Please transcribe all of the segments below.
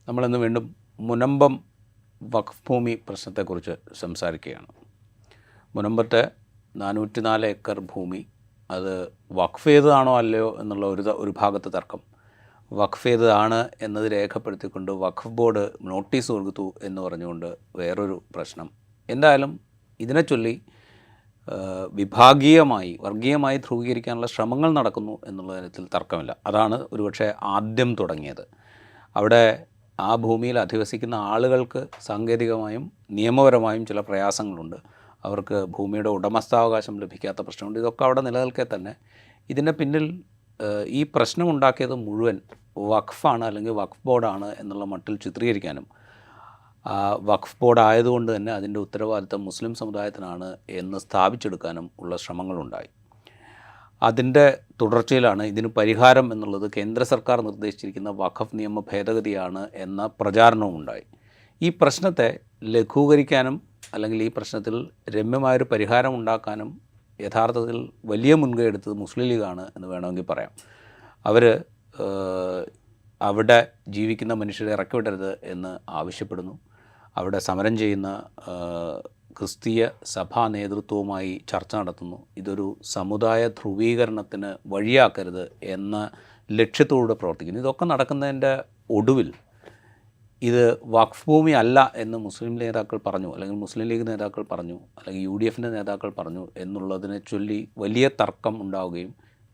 നമ്മളിന്ന് വീണ്ടും മുനമ്പം വഖഫ് ഭൂമി പ്രശ്നത്തെക്കുറിച്ച് സംസാരിക്കുകയാണ്. മുനമ്പത്തെ 404 ഏക്കർ ഭൂമി അത് വഖഫ് ചെയ്തതാണോ അല്ലയോ എന്നുള്ള ഒരു ഭാഗത്ത് തർക്കം. വഖഫ് ചെയ്തതാണ് എന്നത് രേഖപ്പെടുത്തിക്കൊണ്ട് വഖഫ് ബോർഡ് നോട്ടീസ് കൊടുത്തു എന്ന് പറഞ്ഞുകൊണ്ട് വേറൊരു പ്രശ്നം. എന്തായാലും ഇതിനെ ചൊല്ലി വിഭാഗീയമായി വർഗീയമായി ധ്രുവീകരിക്കാനുള്ള ശ്രമങ്ങൾ നടക്കുന്നു എന്നുള്ള കാര്യത്തിൽ തർക്കമില്ല. അതാണ് ഒരുപക്ഷെ ആദ്യം തുടങ്ങിയത്. അവിടെ ആ ഭൂമിയിൽ അധിവസിക്കുന്ന ആളുകൾക്ക് സാങ്കേതികമായും നിയമപരമായും ചില പ്രയാസങ്ങളുണ്ട്. അവർക്ക് ഭൂമിയുടെ ഉടമസ്ഥാവകാശം ലഭിക്കാത്ത പ്രശ്നമുണ്ട്. ഇതൊക്കെ അവിടെ നിലനിൽക്കെ തന്നെ ഇതിൻ്റെ പിന്നിൽ ഈ പ്രശ്നമുണ്ടാക്കിയത് മുഴുവൻ വഖഫാണ് അല്ലെങ്കിൽ വഖഫ് ബോർഡാണ് എന്നുള്ള മട്ടിൽ ചിത്രീകരിക്കാനും വഖഫ് ബോർഡ് ആയതുകൊണ്ട് തന്നെ അതിൻ്റെ ഉത്തരവാദിത്തം മുസ്ലിം സമുദായത്തിനാണ് എന്ന് സ്ഥാപിച്ചെടുക്കാനും ഉള്ള ശ്രമങ്ങളുണ്ടായി. അതിൻ്റെ തുടർച്ചയിലാണ് ഇതിന് പരിഹാരം എന്നുള്ളത് കേന്ദ്ര സർക്കാർ നിർദ്ദേശിച്ചിരിക്കുന്ന വഖഫ് നിയമ ഭേദഗതിയാണ് എന്ന പ്രചാരണവും ഉണ്ടായി. ഈ പ്രശ്നത്തെ ലഘൂകരിക്കാനും അല്ലെങ്കിൽ ഈ പ്രശ്നത്തിൽ രമ്യമായൊരു പരിഹാരം ഉണ്ടാക്കാനും യഥാർത്ഥത്തിൽ വലിയ മുൻകൈ എടുത്തത് മുസ്ലിം ലീഗാണ് എന്ന് വേണമെങ്കിൽ പറയാം. അവർ അവിടെ ജീവിക്കുന്ന മനുഷ്യരെ ഇറക്കിവിടരുത് എന്ന് ആവശ്യപ്പെടുന്നു. അവിടെ സമരം ചെയ്യുന്ന ക്രിസ്തീയ സഭാ നേതൃത്വവുമായി ചർച്ച നടത്തുന്നു. ഇതൊരു സമുദായ ധ്രുവീകരണത്തിന് വഴിയാക്കരുത് എന്ന ലക്ഷ്യത്തോടെ പ്രവർത്തിക്കുന്നു. ഇതൊക്കെ നടക്കുന്നതിൻ്റെ ഒടുവിൽ ഇത് വഖഫ് ഭൂമി അല്ല എന്ന് മുസ്ലിം നേതാക്കൾ പറഞ്ഞു, അല്ലെങ്കിൽ മുസ്ലിം ലീഗ് നേതാക്കൾ പറഞ്ഞു, അല്ലെങ്കിൽ UDF നേതാക്കൾ പറഞ്ഞു എന്നുള്ളതിനെ ചൊല്ലി വലിയ തർക്കം ഉണ്ടാവുകയും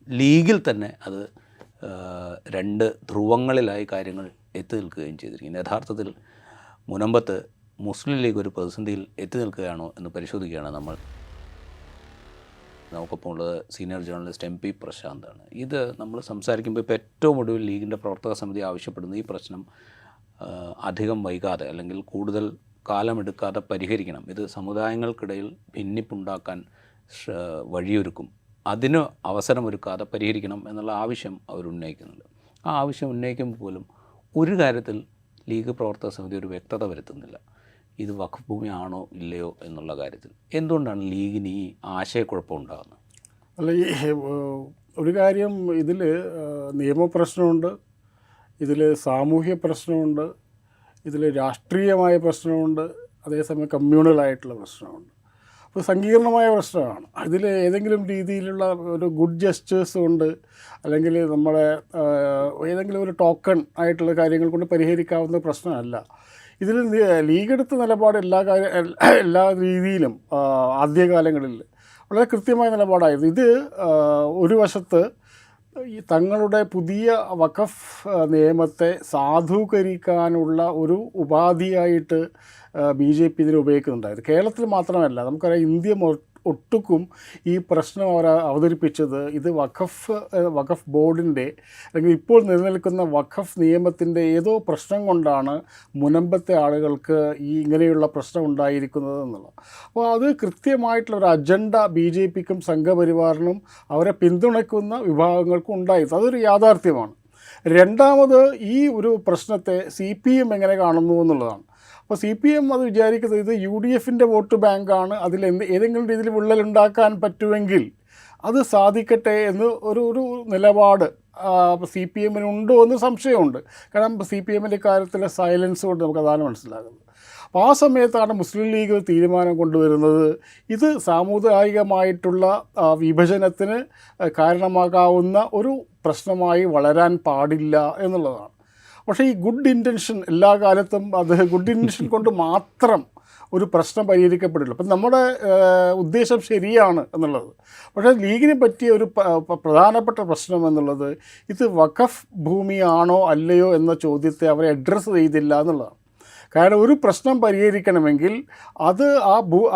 ലീഗിൽ തന്നെ അത് രണ്ട് ധ്രുവങ്ങളിലായി കാര്യങ്ങൾ എത്തി നിൽക്കുകയും ചെയ്തിരിക്കുന്നു. യഥാർത്ഥത്തിൽ മുനമ്പത്ത് മുസ്ലിം ലീഗ് ഒരു പ്രതിസന്ധിയിൽ എത്തി നിൽക്കുകയാണോ എന്ന് പരിശോധിക്കുകയാണ് നമ്മൾ. നമുക്കൊപ്പം ഉള്ളത് സീനിയർ ജേർണലിസ്റ്റ് MP പ്രശാന്താണ്. ഇത് നമ്മൾ സംസാരിക്കുമ്പോൾ ഇപ്പോൾ ഏറ്റവും ഒടുവിൽ ലീഗിൻ്റെ പ്രവർത്തക സമിതി ആവശ്യപ്പെടുന്ന ഈ പ്രശ്നം അധികം വൈകാതെ അല്ലെങ്കിൽ കൂടുതൽ കാലമെടുക്കാതെ പരിഹരിക്കണം. ഇത് സമുദായങ്ങൾക്കിടയിൽ ഭിന്നിപ്പുണ്ടാക്കാൻ വഴിയൊരുക്കും. അതിന് അവസരമൊരുക്കാതെ പരിഹരിക്കണം എന്നുള്ള ആവശ്യം അവരുന്നയിക്കുന്നുണ്ട്. ആ ആവശ്യം ഉന്നയിക്കുമ്പോൾ പോലും ഒരു കാര്യത്തിൽ ലീഗ് പ്രവർത്തക സമിതി ഒരു വ്യക്തത വരുത്തുന്നില്ല. ഇത് വഖഫ് ഭൂമി ആണോ ഇല്ലയോ എന്നുള്ള കാര്യത്തിൽ എന്തുകൊണ്ടാണ് ലീഗിന് ഈ ആശയക്കുഴപ്പം ഉണ്ടാകുന്നത്? അല്ല, ഈ ഒരു കാര്യം, ഇതിൽ നിയമപ്രശ്നമുണ്ട്, ഇതിൽ സാമൂഹ്യ പ്രശ്നമുണ്ട്, ഇതിൽ രാഷ്ട്രീയമായ പ്രശ്നമുണ്ട്, അതേസമയം കമ്മ്യൂണലായിട്ടുള്ള പ്രശ്നമുണ്ട്. അപ്പോൾ സങ്കീർണമായ പ്രശ്നമാണ്. ഇതിൽ ഏതെങ്കിലും രീതിയിലുള്ള ഒരു ഗുഡ് ജസ്റ്റേഴ്സ് കൊണ്ട് അല്ലെങ്കിൽ നമ്മളെ ഏതെങ്കിലും ഒരു ടോക്കൺ ആയിട്ടുള്ള കാര്യങ്ങൾ കൊണ്ട് പരിഹരിക്കാവുന്ന പ്രശ്നമല്ല. ഇതിൽ ലീഗ് എടുത്ത നിലപാട് എല്ലാ രീതിയിലും ആദ്യകാലങ്ങളിൽ വളരെ കൃത്യമായ നിലപാടായിരുന്നു. ഇത് ഒരു വശത്ത് ഈ തങ്ങളുടെ പുതിയ വഖഫ് നിയമത്തെ സാധൂകരിക്കാനുള്ള ഒരു ഉപാധിയായിട്ട് BJP ഇതിനെ ഉപയോഗിക്കുന്നുണ്ടായിരുന്നു. കേരളത്തിൽ മാത്രമല്ല, നമുക്കറിയാം ഇന്ത്യ ഒട്ടുക്കും ഈ പ്രശ്നം അവർ അവതരിപ്പിച്ചത് ഇത് വഖഫ് ബോർഡിൻ്റെ അല്ലെങ്കിൽ ഇപ്പോൾ നിലനിൽക്കുന്ന വഖഫ് നിയമത്തിൻ്റെ ഏതോ പ്രശ്നം കൊണ്ടാണ് മുനമ്പത്തെ ആളുകൾക്ക് ഈ ഇങ്ങനെയുള്ള പ്രശ്നം ഉണ്ടായിരിക്കുന്നത് എന്നുള്ളത്. അപ്പോൾ അത് കൃത്യമായിട്ടുള്ളൊരു അജണ്ട BJPക്കും സംഘപരിവാറിനും അവരെ പിന്തുണയ്ക്കുന്ന വിഭാഗങ്ങൾക്കും ഉണ്ടായിരുന്നു. അതൊരു യാഥാർത്ഥ്യമാണ്. രണ്ടാമത്, ഈ ഒരു പ്രശ്നത്തെ CPM എങ്ങനെ കാണുന്നു എന്നുള്ളതാണ്. അപ്പോൾ CPM അത് വിചാരിക്കുന്നത് ഇത് UDFൻ്റെ വോട്ട് ബാങ്കാണ്, അതിൽ ഏതെങ്കിലും രീതിയിൽ വിള്ളലുണ്ടാക്കാൻ പറ്റുമെങ്കിൽ അത് സാധിക്കട്ടെ എന്ന് ഒരു നിലപാട് CPMനുണ്ടോ എന്ന് സംശയമുണ്ട്. കാരണം CPMൻ്റെ കാര്യത്തിലെ സൈലൻസ് കൊണ്ട് നമുക്ക് അതാണ് മനസ്സിലാകുന്നത്. അപ്പോൾ ആ സമയത്താണ് മുസ്ലിം ലീഗ് തീരുമാനം കൊണ്ടുവരുന്നത് ഇത് സാമുദായികമായിട്ടുള്ള വിഭജനത്തിന് കാരണമാകാവുന്ന ഒരു പ്രശ്നമായി വളരാൻ പാടില്ല എന്നുള്ളതാണ്. പക്ഷേ ഈ ഗുഡ് ഇൻറ്റൻഷൻ എല്ലാ കാലത്തും അത് ഗുഡ് ഇൻറ്റൻഷൻ കൊണ്ട് മാത്രം ഒരു പ്രശ്നം പരിഹരിക്കപ്പെടില്ല. അപ്പം നമ്മുടെ ഉദ്ദേശം ശരിയാണ് എന്നുള്ളത്. പക്ഷേ ലീഗിനെ പറ്റിയ ഒരു പ്രധാനപ്പെട്ട പ്രശ്നം എന്നുള്ളത് ഇത് വഖഫ് ഭൂമിയാണോ അല്ലയോ എന്ന ചോദ്യത്തെ അവരെ അഡ്രസ്സ് ചെയ്തില്ല എന്നുള്ളതാണ്. കാരണം ഒരു പ്രശ്നം പരിഹരിക്കണമെങ്കിൽ അത്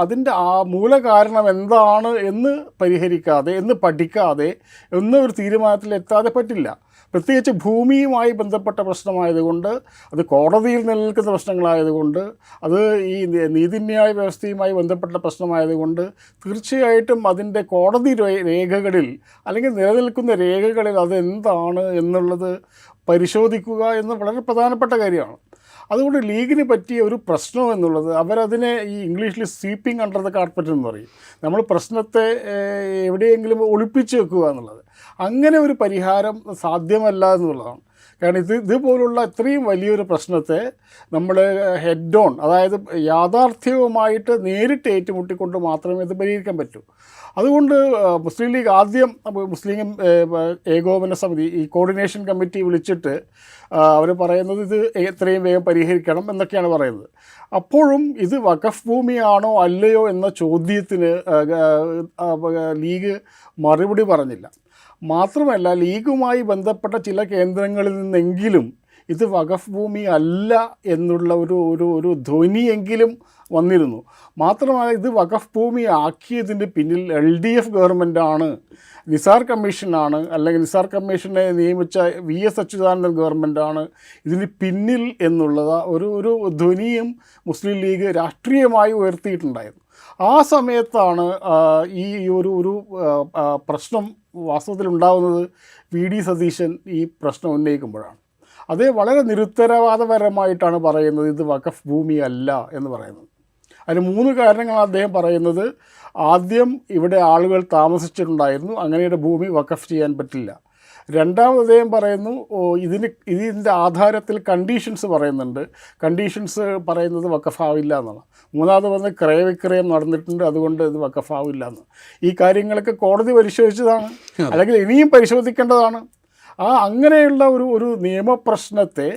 അതിൻ്റെ മൂലകാരണം എന്താണ് എന്ന് പരിഹരിക്കാതെ, എന്ന് പഠിക്കാതെ ഒരു തീരുമാനത്തിലെത്താതെ പറ്റില്ല. പ്രത്യേകിച്ച് ഭൂമിയുമായി ബന്ധപ്പെട്ട പ്രശ്നമായതുകൊണ്ട്, അത് കോടതിയിൽ നിലനിൽക്കുന്ന പ്രശ്നങ്ങളായതുകൊണ്ട്, അത് ഈ നീതിന്യായ വ്യവസ്ഥയുമായി ബന്ധപ്പെട്ട പ്രശ്നമായതുകൊണ്ട് തീർച്ചയായിട്ടും അതിൻ്റെ കോടതി രേഖകളിൽ അല്ലെങ്കിൽ നിലനിൽക്കുന്ന രേഖകളിൽ അതെന്താണ് എന്നുള്ളത് പരിശോധിക്കുക എന്ന് വളരെ പ്രധാനപ്പെട്ട കാര്യമാണ്. അതുകൊണ്ട് ലീഗിന് പറ്റിയ ഒരു പ്രശ്നം എന്നുള്ളത് അവരതിനെ ഈ ഇംഗ്ലീഷിൽ സ്വീപ്പിംഗ് അണ്ടർ ദ കാർപ്പറ്റ് എന്ന് പറയും. നമ്മൾ പ്രശ്നത്തെ എവിടെയെങ്കിലും ഒളിപ്പിച്ച് വെക്കുക എന്നുള്ളത്. അങ്ങനെ ഒരു പരിഹാരം സാധ്യമല്ല എന്നുള്ളതാണ്. കാരണം ഇതുപോലുള്ള ഇത്രയും വലിയൊരു പ്രശ്നത്തെ നമ്മൾ ഹെഡ് ഓൺ, അതായത് യാഥാർത്ഥ്യവുമായിട്ട് നേരിട്ട് ഏറ്റുമുട്ടിക്കൊണ്ട് മാത്രമേ ഇത് പരിഹരിക്കാൻ പറ്റൂ. അതുകൊണ്ട് മുസ്ലിം ലീഗ് ആദ്യം മുസ്ലിം ഏകോപന സമിതി, ഈ കോർഡിനേഷൻ കമ്മിറ്റി വിളിച്ചിട്ട് അവർ പറയുന്നത് ഇത് എത്രയും വേഗം പരിഹരിക്കണം എന്നൊക്കെയാണ് പറയുന്നത്. അപ്പോഴും ഇത് വഖഫ് ഭൂമിയാണോ അല്ലയോ എന്ന ചോദ്യത്തിന് ലീഗ് മറുപടി പറഞ്ഞില്ല. മാത്രമല്ല, ലീഗുമായി ബന്ധപ്പെട്ട ചില കേന്ദ്രങ്ങളിൽ നിന്നെങ്കിലും ഇത് വഖഫ് ഭൂമി അല്ല എന്നുള്ള ഒരു ധ്വനിയെങ്കിലും വന്നിരുന്നു. മാത്രമല്ല, ഇത് വഖഫ് ഭൂമി ആക്കിയതിൻ്റെ പിന്നിൽ LDF ഗവൺമെൻറ്റാണ്, നിസാർ കമ്മീഷനാണ്, അല്ലെങ്കിൽ നിസാർ കമ്മീഷനെ നിയമിച്ച VS അച്യുതാനന്ദൻ ഗവൺമെൻറ്റാണ് ഇതിന് പിന്നിൽ എന്നുള്ള ഒരു ധ്വനിയും മുസ്ലിം ലീഗ് രാഷ്ട്രീയമായി ഉയർത്തിയിട്ടുണ്ടായിരുന്നു. ആ സമയത്താണ് ഈ ഒരു പ്രശ്നം വാസ്തവത്തിലുണ്ടാകുന്നത്. VD സതീശൻ ഈ പ്രശ്നം ഉന്നയിക്കുമ്പോഴാണ് അത് വളരെ നിരുത്തരവാദപരമായിട്ടാണ് പറയുന്നത് ഇത് വഖഫ് ഭൂമിയല്ല എന്ന് പറയുന്നത്. അതിന് 3 കാരണങ്ങളാണ് അദ്ദേഹം പറയുന്നത്. ആദ്യം ഇവിടെ ആളുകൾ താമസിച്ചിട്ടുണ്ടായിരുന്നു, അങ്ങനെയുടെ ഭൂമി വഖഫ് ചെയ്യാൻ പറ്റില്ല. രണ്ടാമത് അദ്ദേഹം പറയുന്നു ഇതിൻ്റെ ആധാരത്തിൽ കണ്ടീഷൻസ് പറയുന്നുണ്ട്, കണ്ടീഷൻസ് പറയുന്നത് വഖഫാവില്ല എന്നാണ്. മൂന്നാമത് പറഞ്ഞ് ക്രയവിക്രയം നടന്നിട്ടുണ്ട്, അതുകൊണ്ട് ഇത് വഖഫാവില്ല എന്ന്. ഈ കാര്യങ്ങളൊക്കെ കോടതി പരിശോധിച്ചതാണ്, അല്ലെങ്കിൽ ഇനിയും പരിശോധിക്കേണ്ടതാണ്. അങ്ങനെയുള്ള ഒരു നിയമപ്രശ്നത്തെ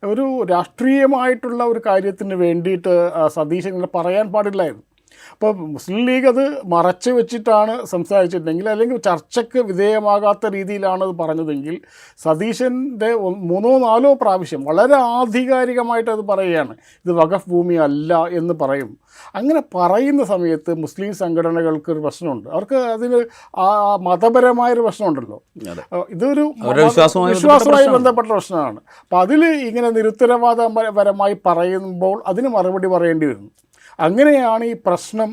ഒരു രാഷ്ട്രീയമായിട്ടുള്ള ഒരു കാര്യത്തിന് വേണ്ടിയിട്ട് സതീശൻ ഇങ്ങനെ പറയാൻ പാടില്ലായിരുന്നു. അപ്പോൾ മുസ്ലിം ലീഗ് അത് മറച്ചു വെച്ചിട്ടാണ് സംസാരിച്ചിട്ടുണ്ടെങ്കിൽ, അല്ലെങ്കിൽ ചർച്ചയ്ക്ക് വിധേയമാകാത്ത രീതിയിലാണ് അത് പറഞ്ഞതെങ്കിൽ, സതീശൻ്റെ 3-4 പ്രാവശ്യം വളരെ ആധികാരികമായിട്ട് അത് പറയുകയാണ് ഇത് വഖഫ് ഭൂമി അല്ല എന്ന് പറയും. അങ്ങനെ പറയുന്ന സമയത്ത് മുസ്ലിം സംഘടനകൾക്കൊരു പ്രശ്നമുണ്ട്. അവർക്ക് അതിന് മതപരമായൊരു പ്രശ്നമുണ്ടല്ലോ, ഇതൊരു വിശ്വാസവുമായി ബന്ധപ്പെട്ട പ്രശ്നമാണ്. അപ്പോൾ അതിൽ ഇങ്ങനെ നിരുത്തരവാദപരമായി പറയുമ്പോൾ അതിന് മറുപടി പറയേണ്ടി വരുന്നു. അങ്ങനെയാണ് ഈ പ്രശ്നം.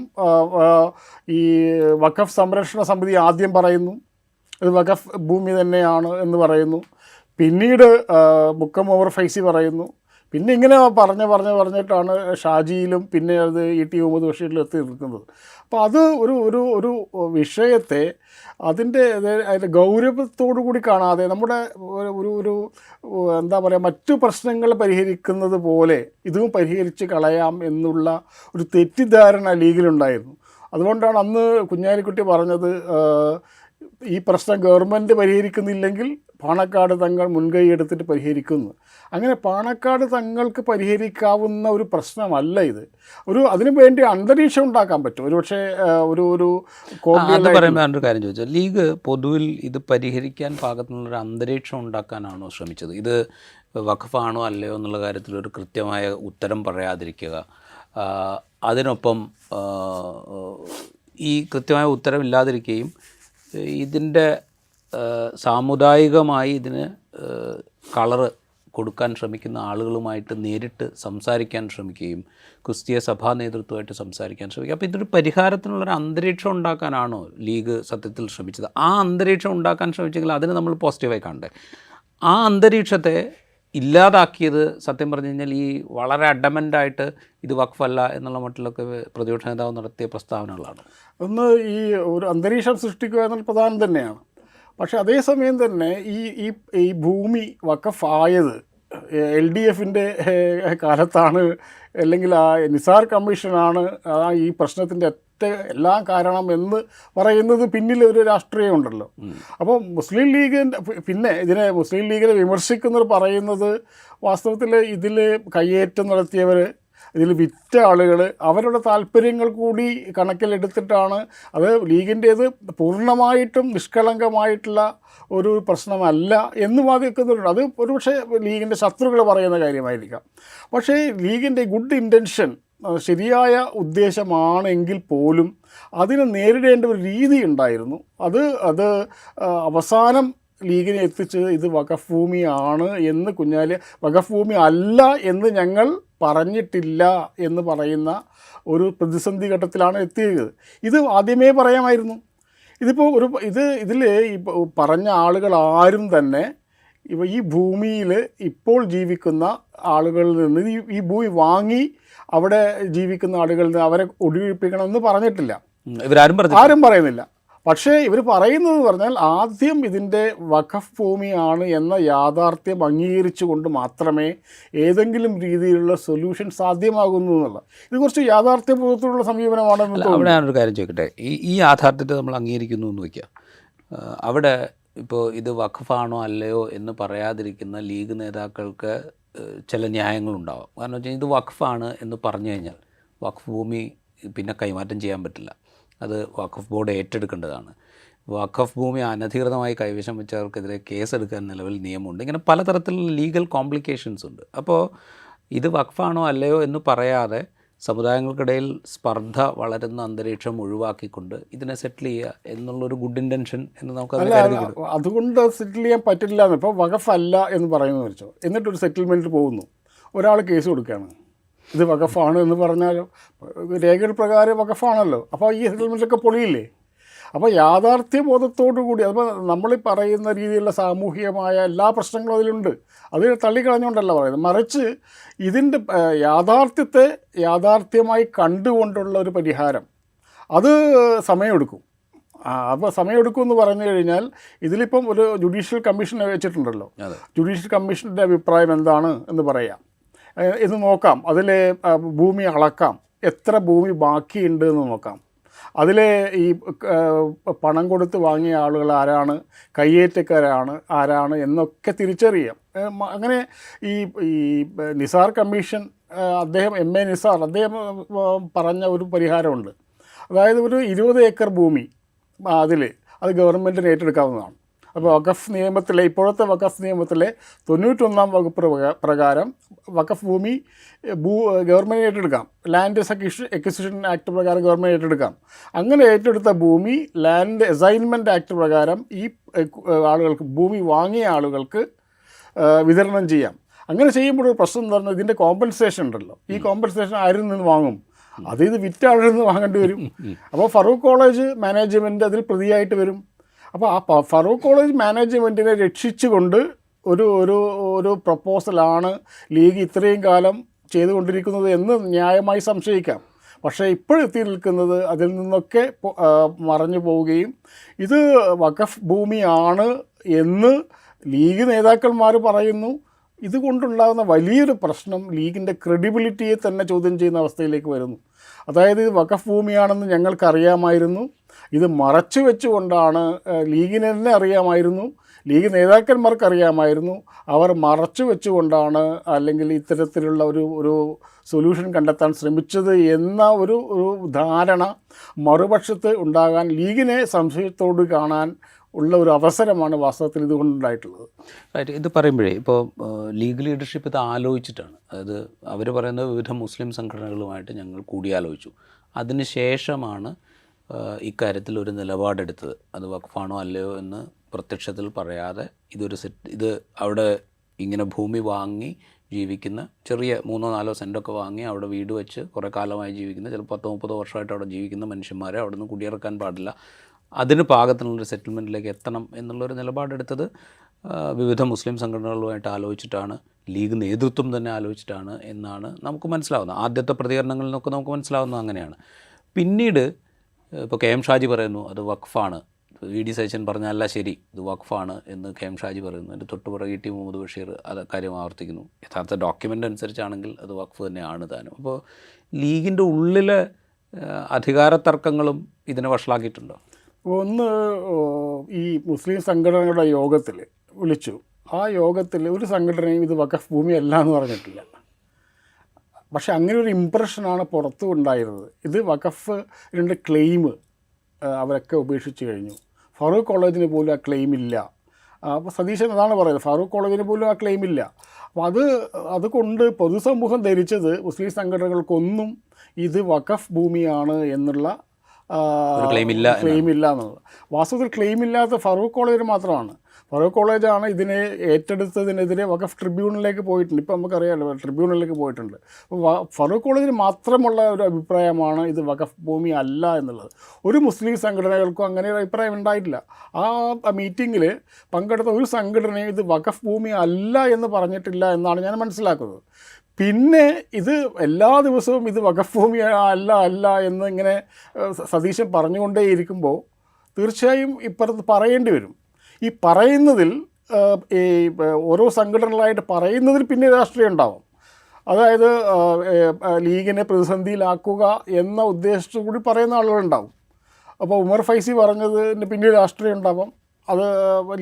ഈ വഖഫ് സംരക്ഷണ സമിതി ആദ്യം പറയുന്നു ഇത് വഖഫ് ഭൂമി തന്നെയാണ് എന്ന് പറയുന്നു. പിന്നീട് മുക്കം ഓവർ ഫൈസി പറയുന്നു. പിന്നെ ഇങ്ങനെ പറഞ്ഞിട്ടാണ് ഷാജിയിലും പിന്നെ അത് ET മുഹമ്മദ് ബഷീറിലും എത്തി നിൽക്കുന്നത്. അപ്പോൾ അത് ഒരു വിഷയത്തെ അതിൻ്റെ ഗൗരവത്തോടു കൂടി കാണാതെ നമ്മുടെ ഒരു എന്താ പറയുക, മറ്റു പ്രശ്നങ്ങൾ പരിഹരിക്കുന്നത് പോലെ ഇതും പരിഹരിച്ച് കളയാം എന്നുള്ള ഒരു തെറ്റിദ്ധാരണ ലീഗിലുണ്ടായിരുന്നു. അതുകൊണ്ടാണ് അന്ന് കുഞ്ഞാലിക്കുട്ടി പറഞ്ഞത് ഈ പ്രശ്നം ഗവൺമെൻറ് പരിഹരിക്കുന്നില്ലെങ്കിൽ പാണക്കാട് തങ്ങൾ മുൻകൈ എടുത്തിട്ട് പരിഹരിക്കുന്നു. അങ്ങനെ പാണക്കാട് തങ്ങൾക്ക് പരിഹരിക്കാവുന്ന ഒരു പ്രശ്നമല്ല ഇത്. അതിനു വേണ്ടി അന്തരീക്ഷം ഉണ്ടാക്കാൻ പറ്റും. ഒരുപക്ഷെ ഒരു പറയുമ്പോൾ കാര്യം ചോദിച്ചാൽ, ലീഗ് പൊതുവിൽ ഇത് പരിഹരിക്കാൻ പാകത്തിനുള്ളൊരു അന്തരീക്ഷം ഉണ്ടാക്കാനാണോ ശ്രമിച്ചത്? ഇത് വഖഫാണോ അല്ലയോ എന്നുള്ള കാര്യത്തിൽ ഒരു കൃത്യമായ ഉത്തരം പറയാതിരിക്കുക, അതിനൊപ്പം ഈ കൃത്യമായ ഉത്തരവില്ലാതിരിക്കുകയും ഇതിൻ്റെ സാമുദായികമായി ഇതിന് കളറ് കൊടുക്കാൻ ശ്രമിക്കുന്ന ആളുകളുമായിട്ട് നേരിട്ട് സംസാരിക്കാൻ ശ്രമിക്കുകയും ക്രിസ്തീയ സഭാ നേതൃത്വമായിട്ട് സംസാരിക്കാൻ ശ്രമിക്കുക. അപ്പോൾ ഇതൊരു പരിഹാരത്തിനുള്ളൊരു അന്തരീക്ഷം ഉണ്ടാക്കാനാണോ ലീഗ് സത്യത്തിൽ ശ്രമിച്ചത്? ആ അന്തരീക്ഷം ഉണ്ടാക്കാൻ ശ്രമിച്ചെങ്കിൽ അതിന് നമ്മൾ പോസിറ്റീവായി കാണണ്ടേ? ആ അന്തരീക്ഷത്തെ ഇല്ലാതാക്കിയത് സത്യം പറഞ്ഞു കഴിഞ്ഞാൽ ഈ വളരെ അഡമൻ്റായിട്ട് ഇത് വഖഫല്ല എന്നുള്ള മട്ടിലൊക്കെ പ്രതിപക്ഷ നേതാവ് നടത്തിയ പ്രസ്താവനകളാണ്. ഒന്ന് ഈ ഒരു അന്തരീക്ഷം സൃഷ്ടിക്കുക എന്നുള്ള പ്രധാനം തന്നെയാണ്. പക്ഷേ അതേസമയം തന്നെ ഈ ഭൂമി വഖഫായത് LDFൻ്റെ കാലത്താണ്, അല്ലെങ്കിൽ നിസാർ കമ്മീഷനാണ് ഈ പ്രശ്നത്തിൻ്റെ എല്ലാം കാരണം എന്ന് പറയുന്നത് പിന്നിൽ ഒരു രാഷ്ട്രീയമുണ്ടല്ലോ. അപ്പോൾ മുസ്ലിം ലീഗിൻ്റെ മുസ്ലിം ലീഗിനെ വിമർശിക്കുന്നവർ പറയുന്നത് വാസ്തവത്തിൽ ഇതിൽ കയ്യേറ്റം നടത്തിയവർ, ഇതിൽ വിറ്റ ആളുകൾ, അവരുടെ താല്പര്യങ്ങൾ കൂടി കണക്കിലെടുത്തിട്ടാണ്. അത് ലീഗിൻ്റേത് പൂർണ്ണമായിട്ടും നിഷ്കളങ്കമായിട്ടുള്ള ഒരു പ്രശ്നമല്ല എന്ന് വാദിക്കുന്നവരുണ്ട്. അത് ഒരുപക്ഷെ ലീഗിൻ്റെ ശത്രുക്കൾ പറയുന്ന കാര്യമായിരിക്കാം. പക്ഷേ ലീഗിൻ്റെ ഗുഡ് ഇൻറ്റൻഷൻ, ശരിയായ ഉദ്ദേശമാണെങ്കിൽ പോലും അതിനെ നേരിടേണ്ട ഒരു രീതി ഉണ്ടായിരുന്നു. അത് അവസാനം ലീഗിനെ എത്തിച്ചത് ഇത് വഖഫ് ഭൂമിയാണ് എന്ന് വഖഫ് ഭൂമി അല്ല എന്ന് ഞങ്ങൾ പറഞ്ഞിട്ടില്ല എന്ന് പറയുന്ന ഒരു പ്രതിസന്ധി ഘട്ടത്തിലാണ് എത്തിയത്. ഇത് ആദ്യമേ പറയാമായിരുന്നു. ഇതിൽ പറഞ്ഞ ആളുകൾ ആരും തന്നെ ഈ ഭൂമിയിൽ ഇപ്പോൾ ജീവിക്കുന്ന ആളുകളിൽ നിന്ന് ഈ ഭൂമി വാങ്ങി അവിടെ ജീവിക്കുന്ന ആളുകളിൽ നിന്ന് അവരെ ഒഴിപ്പിക്കണമെന്ന് പറഞ്ഞിട്ടില്ല. ആരും പറയുന്നില്ല. പക്ഷേ ഇവർ പറയുന്നത് പറഞ്ഞാൽ ആദ്യം ഇതിൻ്റെ വഖഫ് ഭൂമിയാണ് എന്ന യാഥാർത്ഥ്യം അംഗീകരിച്ചുകൊണ്ട് മാത്രമേ ഏതെങ്കിലും രീതിയിലുള്ള സൊല്യൂഷൻ സാധ്യമാകുന്നു എന്നുള്ള ഇത് കുറച്ച് യാഥാർത്ഥ്യബോധത്തിലുള്ള സമീപനമാണെന്ന് തോന്നുന്നു. അവിടെ ഞാനൊരു കാര്യം ചോദിക്കട്ടെ, ഈ യാഥാർത്ഥ്യത്തെ നമ്മൾ അംഗീകരിക്കുന്നു എന്ന് വയ്ക്കുക, അവിടെ ഇപ്പോൾ ഇത് വഖഫാണോ അല്ലയോ എന്ന് പറയാതിരിക്കുന്ന ലീഗ് നേതാക്കൾക്ക് ചില ന്യായങ്ങളുണ്ടാവാം. കാരണം വെച്ചാൽ ഇത് വഖഫാണ് എന്ന് പറഞ്ഞു കഴിഞ്ഞാൽ വഖഫ് ഭൂമി പിന്നെ കൈമാറ്റം ചെയ്യാൻ പറ്റില്ല, അത് വഖഫ് ബോർഡ് ഏറ്റെടുക്കേണ്ടതാണ്. വഖഫ് ഭൂമി അനധികൃതമായി കൈവശം വെച്ചവർക്കെതിരെ കേസെടുക്കാൻ നിലവിൽ നിയമമുണ്ട്. ഇങ്ങനെ പലതരത്തിലുള്ള ലീഗൽ കോംപ്ലിക്കേഷൻസ് ഉണ്ട്. അപ്പോൾ ഇത് വഖഫാണോ അല്ലയോ എന്ന് പറയാതെ സമുദായങ്ങൾക്കിടയിൽ സ്പർദ്ധ വളരുന്ന അന്തരീക്ഷം ഒഴിവാക്കിക്കൊണ്ട് ഇതിനെ സെറ്റിൽ ചെയ്യുക എന്നുള്ളൊരു ഗുഡ് ഇൻറ്റൻഷൻ എന്ന് നമുക്ക് അതുകൊണ്ട് സെറ്റിൽ ചെയ്യാൻ പറ്റില്ല എന്ന് ഇപ്പോൾ വഖഫ് അല്ല എന്ന് പറയുന്നത് വെച്ചോ, എന്നിട്ടൊരു സെറ്റിൽമെൻറ്റ് പോകുന്നു, ഒരാൾ കേസ് കൊടുക്കുകയാണ് ഇത് വഖഫാണ് എന്ന് പറഞ്ഞാലോ, രേഖകൾ പ്രകാരം വഖഫാണല്ലോ, അപ്പോൾ ഈ സെറ്റിൽമെൻറ്റൊക്കെ പൊളിയില്ലേ? അപ്പോൾ യാഥാർത്ഥ്യബോധത്തോടു കൂടി അതിപ്പോൾ നമ്മൾ പറയുന്ന രീതിയിലുള്ള സാമൂഹികമായ എല്ലാ പ്രശ്നങ്ങളും അതിലുണ്ട്, അത് തള്ളിക്കളഞ്ഞുകൊണ്ടല്ല പറയുന്നത്, മറിച്ച് ഇതിൻ്റെ യാഥാർത്ഥ്യത്തെ യാഥാർത്ഥ്യമായി കണ്ടുകൊണ്ടുള്ള ഒരു പരിഹാരം അത് സമയമെടുക്കും. അപ്പോൾ സമയമെടുക്കുമെന്ന് പറഞ്ഞു കഴിഞ്ഞാൽ ഇതിലിപ്പം ഒരു ജുഡീഷ്യൽ കമ്മീഷനെ വെച്ചിട്ടുണ്ടല്ലോ, ജുഡീഷ്യൽ കമ്മീഷൻ്റെ അഭിപ്രായം എന്താണ് എന്ന് പറയാം, എന്ന് നോക്കാം, അതിലെ ഭൂമി അളക്കാം, എത്ര ഭൂമി ബാക്കിയുണ്ട് എന്ന് നോക്കാം, അതിലെ ഈ പണം കൊടുത്ത് വാങ്ങിയ ആളുകൾ ആരാണ്, കയ്യേറ്റക്കാരാണ് ആരാണ് എന്നൊക്കെ തിരിച്ചറിയാം. അങ്ങനെ ഈ നിസാർ കമ്മീഷൻ അദ്ദേഹം MA നിസാർ അദ്ദേഹം പറഞ്ഞ ഒരു പരിഹാരമുണ്ട്. അതായത് ഒരു 20 ഏക്കർ ഭൂമി അത് ഗവൺമെൻറ്റിന് ഏറ്റെടുക്കാവുന്നതാണ്. അപ്പോൾ വഖഫ് നിയമത്തിലെ ഇപ്പോഴത്തെ വഖഫ് നിയമത്തിലെ 91-ാം വകുപ്പ് പ്രകാരം വഖഫ് ഭൂമി ഗവൺമെൻറ് ഏറ്റെടുക്കാം. ലാൻഡ് എക്വിസിഷൻ ആക്ട് പ്രകാരം ഗവൺമെൻറ് ഏറ്റെടുക്കാം. അങ്ങനെ ഏറ്റെടുത്ത ഭൂമി ലാൻഡ് അസൈൻമെൻറ്റ് ആക്ട് പ്രകാരം ഈ ആളുകൾക്ക്, ഭൂമി വാങ്ങിയ ആളുകൾക്ക് വിതരണം ചെയ്യാം. അങ്ങനെ ചെയ്യുമ്പോൾ ഒരു പ്രശ്നം എന്ന് പറഞ്ഞാൽ ഇതിൻ്റെ കോമ്പൻസേഷൻ ഉണ്ടല്ലോ, ഈ കോമ്പൻസേഷൻ ആരിൽ നിന്ന് വാങ്ങും? ഇത് വിറ്റ ആളിൽ നിന്ന് വാങ്ങേണ്ടി വരും. അപ്പോൾ ഫറൂഖ് കോളേജ് മാനേജ്മെൻറ്റ് അതിൽ പ്രതിയായിട്ട് വരും. അപ്പോൾ ആ ഫറൂഖ് കോളേജ് മാനേജ്മെൻറ്റിനെ രക്ഷിച്ചുകൊണ്ട് ഒരു പ്രപ്പോസലാണ് ലീഗ് ഇത്രയും കാലം ചെയ്തുകൊണ്ടിരിക്കുന്നത് എന്ന് ന്യായമായി സംശയിക്കാം. പക്ഷേ ഇപ്പോഴെത്തി നിൽക്കുന്നത് അതിൽ നിന്നൊക്കെ മറഞ്ഞു പോവുകയും ഇത് വഖഫ് ഭൂമിയാണ് എന്ന് ലീഗ് നേതാക്കന്മാർ പറയുന്നു. ഇതുകൊണ്ടുണ്ടാകുന്ന വലിയൊരു പ്രശ്നം ലീഗിൻ്റെ ക്രെഡിബിലിറ്റിയെ തന്നെ ചോദ്യം ചെയ്യുന്ന അവസ്ഥയിലേക്ക് വരുന്നു. അതായത് ഇത് വഖഫ് ഭൂമിയാണെന്ന് ഞങ്ങൾക്കറിയാമായിരുന്നു, ഇത് മറച്ചു വെച്ചുകൊണ്ടാണ്, ലീഗിന് തന്നെ അറിയാമായിരുന്നു, ലീഗ് നേതാക്കന്മാർക്ക് അറിയാമായിരുന്നു, അവർ മറച്ചു വെച്ചുകൊണ്ടാണ് അല്ലെങ്കിൽ ഇത്തരത്തിലുള്ള ഒരു സൊല്യൂഷൻ കണ്ടെത്താൻ ശ്രമിച്ചത് എന്ന ഒരു ധാരണ മറുപക്ഷത്ത് ഉണ്ടാകാൻ ലീഗിനെ സംശയത്തോട് കാണാൻ ഉള്ള ഒരു അവസരമാണ് വാസ്തവത്തിൽ ഇതുകൊണ്ടുണ്ടായിട്ടുള്ളത്. ഇത് പറയുമ്പോഴേ ഇപ്പോൾ ലീഗ് ലീഡർഷിപ്പ് ഇത് ആലോചിച്ചിട്ടാണ്, അതായത് അവർ പറയുന്നത് വിവിധ മുസ്ലിം സംഘടനകളുമായിട്ട് ഞങ്ങൾ കൂടിയാലോചിച്ചു, അതിനുശേഷമാണ് ഇക്കാര്യത്തിൽ ഒരു നിലപാടെടുത്തത്. അത് വഖഫാണോ അല്ലയോ എന്ന് പ്രത്യക്ഷത്തിൽ പറയാതെ ഇത് അവിടെ ഇങ്ങനെ ഭൂമി വാങ്ങി ജീവിക്കുന്ന, ചെറിയ 3-4 സെൻറ്റൊക്കെ വാങ്ങി അവിടെ വീട് വെച്ച് കുറേ കാലമായി ജീവിക്കുന്ന, ചിലപ്പോൾ 10-30 വർഷമായിട്ട് അവിടെ ജീവിക്കുന്ന മനുഷ്യന്മാരെ അവിടെ നിന്ന് കുടിയിറക്കാൻ പാടില്ല, അതിന് പാകത്തിനുള്ളൊരു സെറ്റിൽമെൻറ്റിലേക്ക് എത്തണം എന്നുള്ളൊരു നിലപാടെടുത്തത് വിവിധ മുസ്ലിം സംഘടനകളുമായിട്ട് ആലോചിച്ചിട്ടാണ്, ലീഗ് നേതൃത്വം തന്നെ ആലോചിച്ചിട്ടാണ് എന്നാണ് നമുക്ക് മനസ്സിലാവുന്നത്. ആദ്യത്തെ പ്രതികരണങ്ങളിൽ നിന്നൊക്കെ നമുക്ക് മനസ്സിലാവുന്നത് അങ്ങനെയാണ്. പിന്നീട് ഇപ്പോൾ KM ഷാജി പറയുന്നു അത് വഖഫാണ്, VD സതീശൻ പറഞ്ഞല്ല ശരി ഇത് വഖഫാണ് എന്ന് KM ഷാജി പറയുന്നു, അതിൻ്റെ തൊട്ടുപുറകെ T മുഹമ്മദ് ബഷീർ അത് കാര്യം ആവർത്തിക്കുന്നു. യഥാർത്ഥ ഡോക്യുമെൻ്റ് അനുസരിച്ചാണെങ്കിൽ അത് വഖഫ് തന്നെയാണ് താനും. അപ്പോൾ ലീഗിൻ്റെ ഉള്ളിലെ അധികാര തർക്കങ്ങളും ഇതിനെ വഷളാക്കിയിട്ടുണ്ടോ? ഒന്ന്, ഈ മുസ്ലിം സംഘടനകളുടെ യോഗത്തിൽ വിളിച്ചു, ആ യോഗത്തിൽ ഒരു സംഘടനയും ഇത് വഖഫ് ഭൂമിയല്ല എന്ന് പറഞ്ഞിട്ടില്ല. പക്ഷെ അങ്ങനെ ഒരു ഇമ്പ്രഷനാണ് പുറത്തു ഉണ്ടായിരുന്നത്. ഇത് വഖഫിൻ്റെ ക്ലെയിം അവരൊക്കെ ഉപേക്ഷിച്ച് കഴിഞ്ഞു. ഫറൂഖ് കോളേജിന് പോലും ആ ക്ലെയിം ഇല്ല. അപ്പോൾ സതീശൻ അതാണ് പറയുന്നത്, ഫറൂഖ് കോളേജിന് പോലും ആ ക്ലെയിം ഇല്ല. അപ്പോൾ അതുകൊണ്ട് പൊതുസമൂഹം ധരിച്ചത് മുസ്ലിം സംഘടനകൾക്കൊന്നും ഇത് വഖഫ് ഭൂമിയാണ് എന്നുള്ള ക്ലെയിം ഇല്ല എന്നുള്ളത്. വാസ്തവത്തിൽ ക്ലെയിം ഇല്ലാത്ത ഫറൂഖ് കോളേജിന് മാത്രമാണ്. ഫറൂഖ് കോളേജാണ് ഇതിനെ ഏറ്റെടുത്തതിനെതിരെ വഖഫ് ട്രിബ്യൂണലിലേക്ക് പോയിട്ടുണ്ട്. ഇപ്പോൾ നമുക്കറിയാമല്ലോ, ട്രിബ്യൂണലിലേക്ക് പോയിട്ടുണ്ട്. അപ്പോൾ ഫറൂഖ് കോളേജിന് മാത്രമുള്ള ഒരു അഭിപ്രായമാണ് ഇത് വഖഫ് ഭൂമി അല്ല എന്നുള്ളത്. ഒരു മുസ്ലിം സംഘടനകൾക്കും അങ്ങനെ ഒരു അഭിപ്രായം ഉണ്ടായിട്ടില്ല. ആ മീറ്റിങ്ങിൽ പങ്കെടുത്ത ഒരു സംഘടനയും ഇത് വഖഫ് ഭൂമി അല്ല എന്ന് പറഞ്ഞിട്ടില്ല എന്നാണ് ഞാൻ മനസ്സിലാക്കുന്നത്. പിന്നെ ഇത് എല്ലാ ദിവസവും ഇത് വഖഫ് ഭൂമി അല്ല എന്ന് ഇങ്ങനെ സതീശൻ പറഞ്ഞുകൊണ്ടേയിരിക്കുമ്പോൾ തീർച്ചയായും ഇപ്പുറത്ത് പറയേണ്ടി വരും. ഈ പറയുന്നതിൽ ഈ ഓരോ സംഘടനകളായിട്ട് പറയുന്നതിൽ പിന്നെ രാഷ്ട്രീയം ഉണ്ടാവും. അതായത് ലീഗിനെ പ്രതിസന്ധിയിലാക്കുക എന്ന ഉദ്ദേശത്തോടു കൂടി പറയുന്ന ആളുകളുണ്ടാവും. അപ്പോൾ ഉമർ ഫൈസി പറഞ്ഞതിന് പിന്നീട് രാഷ്ട്രീയം ഉണ്ടാവാം. അത്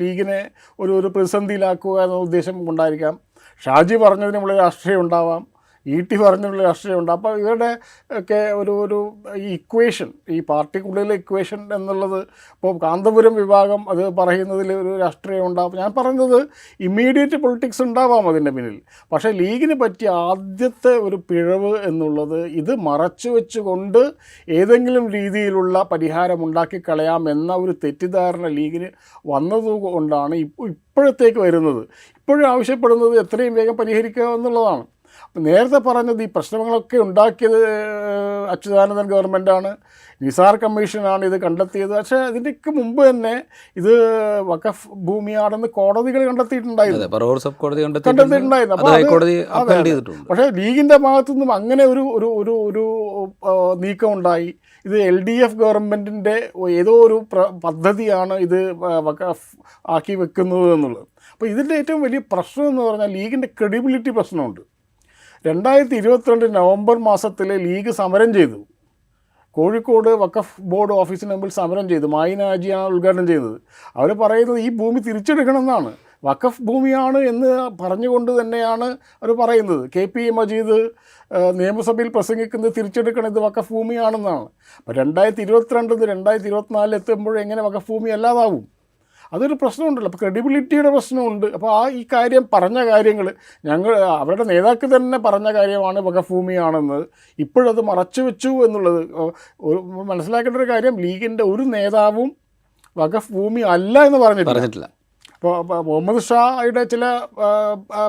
ലീഗിനെ ഒരു പ്രതിസന്ധിയിലാക്കുക എന്ന ഉദ്ദേശം കൊണ്ടായിരിക്കാം. ഷാജി പറഞ്ഞതിനുള്ള രാഷ്ട്രീയം ഉണ്ടാവാം, ET പറഞ്ഞതിനുള്ള രാഷ്ട്രീയം ഉണ്ട്. അപ്പോൾ ഇവരുടെ ഒക്കെ ഒരു ഈ ഇക്വേഷൻ, ഈ പാർട്ടിക്കുള്ളിലെ ഇക്വേഷൻ എന്നുള്ളത്, ഇപ്പോൾ കാന്തപുരം വിഭാഗം അത് പറയുന്നതിൽ ഒരു രാഷ്ട്രീയം ഉണ്ടാവും. ഞാൻ പറയുന്നത് ഇമ്മീഡിയറ്റ് പൊളിറ്റിക്സ് ഉണ്ടാവാം അതിൻ്റെ പിന്നിൽ. പക്ഷേ ലീഗിന് പറ്റിയ ആദ്യത്തെ ഒരു പിഴവ് എന്നുള്ളത് ഇത് മറച്ചു വെച്ചുകൊണ്ട് ഏതെങ്കിലും രീതിയിലുള്ള പരിഹാരം ഉണ്ടാക്കി കളയാം എന്ന ഒരു തെറ്റിദ്ധാരണ ലീഗിന് വന്നതുകൊണ്ടാണ് ഇപ്പോഴത്തേക്ക് വരുന്നത്. ഇപ്പോഴും ആവശ്യപ്പെടുന്നത് എത്രയും വേഗം പരിഹരിക്കുക എന്നുള്ളതാണ്. നേരത്തെ പറഞ്ഞത് ഈ പ്രശ്നങ്ങളൊക്കെ ഉണ്ടാക്കിയത് അച്യുതാനന്ദൻ ഗവൺമെൻറ്റാണ്, നിസാർ കമ്മീഷനാണ് ഇത് കണ്ടെത്തിയത്. പക്ഷേ അതിൻ്റെയൊക്കെ മുമ്പ് തന്നെ ഇത് വഖഫ് ഭൂമിയാണെന്ന് കോടതികൾ കണ്ടെത്തിയിട്ടുണ്ടായിരുന്നു. പക്ഷേ ലീഗിൻ്റെ ഭാഗത്തുനിന്നും അങ്ങനെ ഒരു നീക്കമുണ്ടായി. ഇത് LDF ഗവൺമെൻറ്റിൻ്റെ ഏതോ ഒരു പദ്ധതിയാണ് ഇത് വഖഫ് ആക്കി വെക്കുന്നത് എന്നുള്ളത്. അപ്പോൾ ഇതിൻ്റെ ഏറ്റവും വലിയ പ്രശ്നം എന്ന് പറഞ്ഞാൽ ലീഗിൻ്റെ ക്രെഡിബിലിറ്റി പ്രശ്നമുണ്ട്. 2022 നവംബർ മാസത്തിൽ ലീഗ് സമരം ചെയ്തു. കോഴിക്കോട് വഖഫ് ബോർഡ് ഓഫീസിന് മുമ്പിൽ സമരം ചെയ്തു. മായിന ഹാജിയാണ് ഉദ്ഘാടനം ചെയ്തത്. അവർ പറയുന്നത് ഈ ഭൂമി തിരിച്ചെടുക്കണമെന്നാണ്, വഖഫ് ഭൂമിയാണ് എന്ന് പറഞ്ഞുകൊണ്ട് തന്നെയാണ് അവർ പറയുന്നത്. KP മജീദ് നിയമസഭയിൽ പ്രസംഗിക്കുന്നത് തിരിച്ചെടുക്കണം, ഇത് വഖഫ് ഭൂമിയാണെന്നാണ്. അപ്പോൾ 2022 2024 എത്തുമ്പോൾ എങ്ങനെ വഖഫ് ഭൂമി അല്ലാതാവും? അതൊരു പ്രശ്നമുണ്ടല്ലോ. അപ്പോൾ ക്രെഡിബിലിറ്റിയുടെ പ്രശ്നമുണ്ട്. അപ്പോൾ ഈ കാര്യം പറഞ്ഞ കാര്യങ്ങൾ അവരുടെ നേതാക്കൾ തന്നെ പറഞ്ഞ കാര്യമാണ് വഖഫ് ഭൂമിയാണെന്ന്. ഇപ്പോഴത് മറച്ചു വെച്ചു എന്നുള്ളത് മനസ്സിലാക്കേണ്ട ഒരു കാര്യം, ലീഗിൻ്റെ ഒരു നേതാവും വഖഫ് ഭൂമി അല്ല എന്ന് പറഞ്ഞിട്ടില്ല. അപ്പോൾ മുഹമ്മദ് ഷായുടെ ചില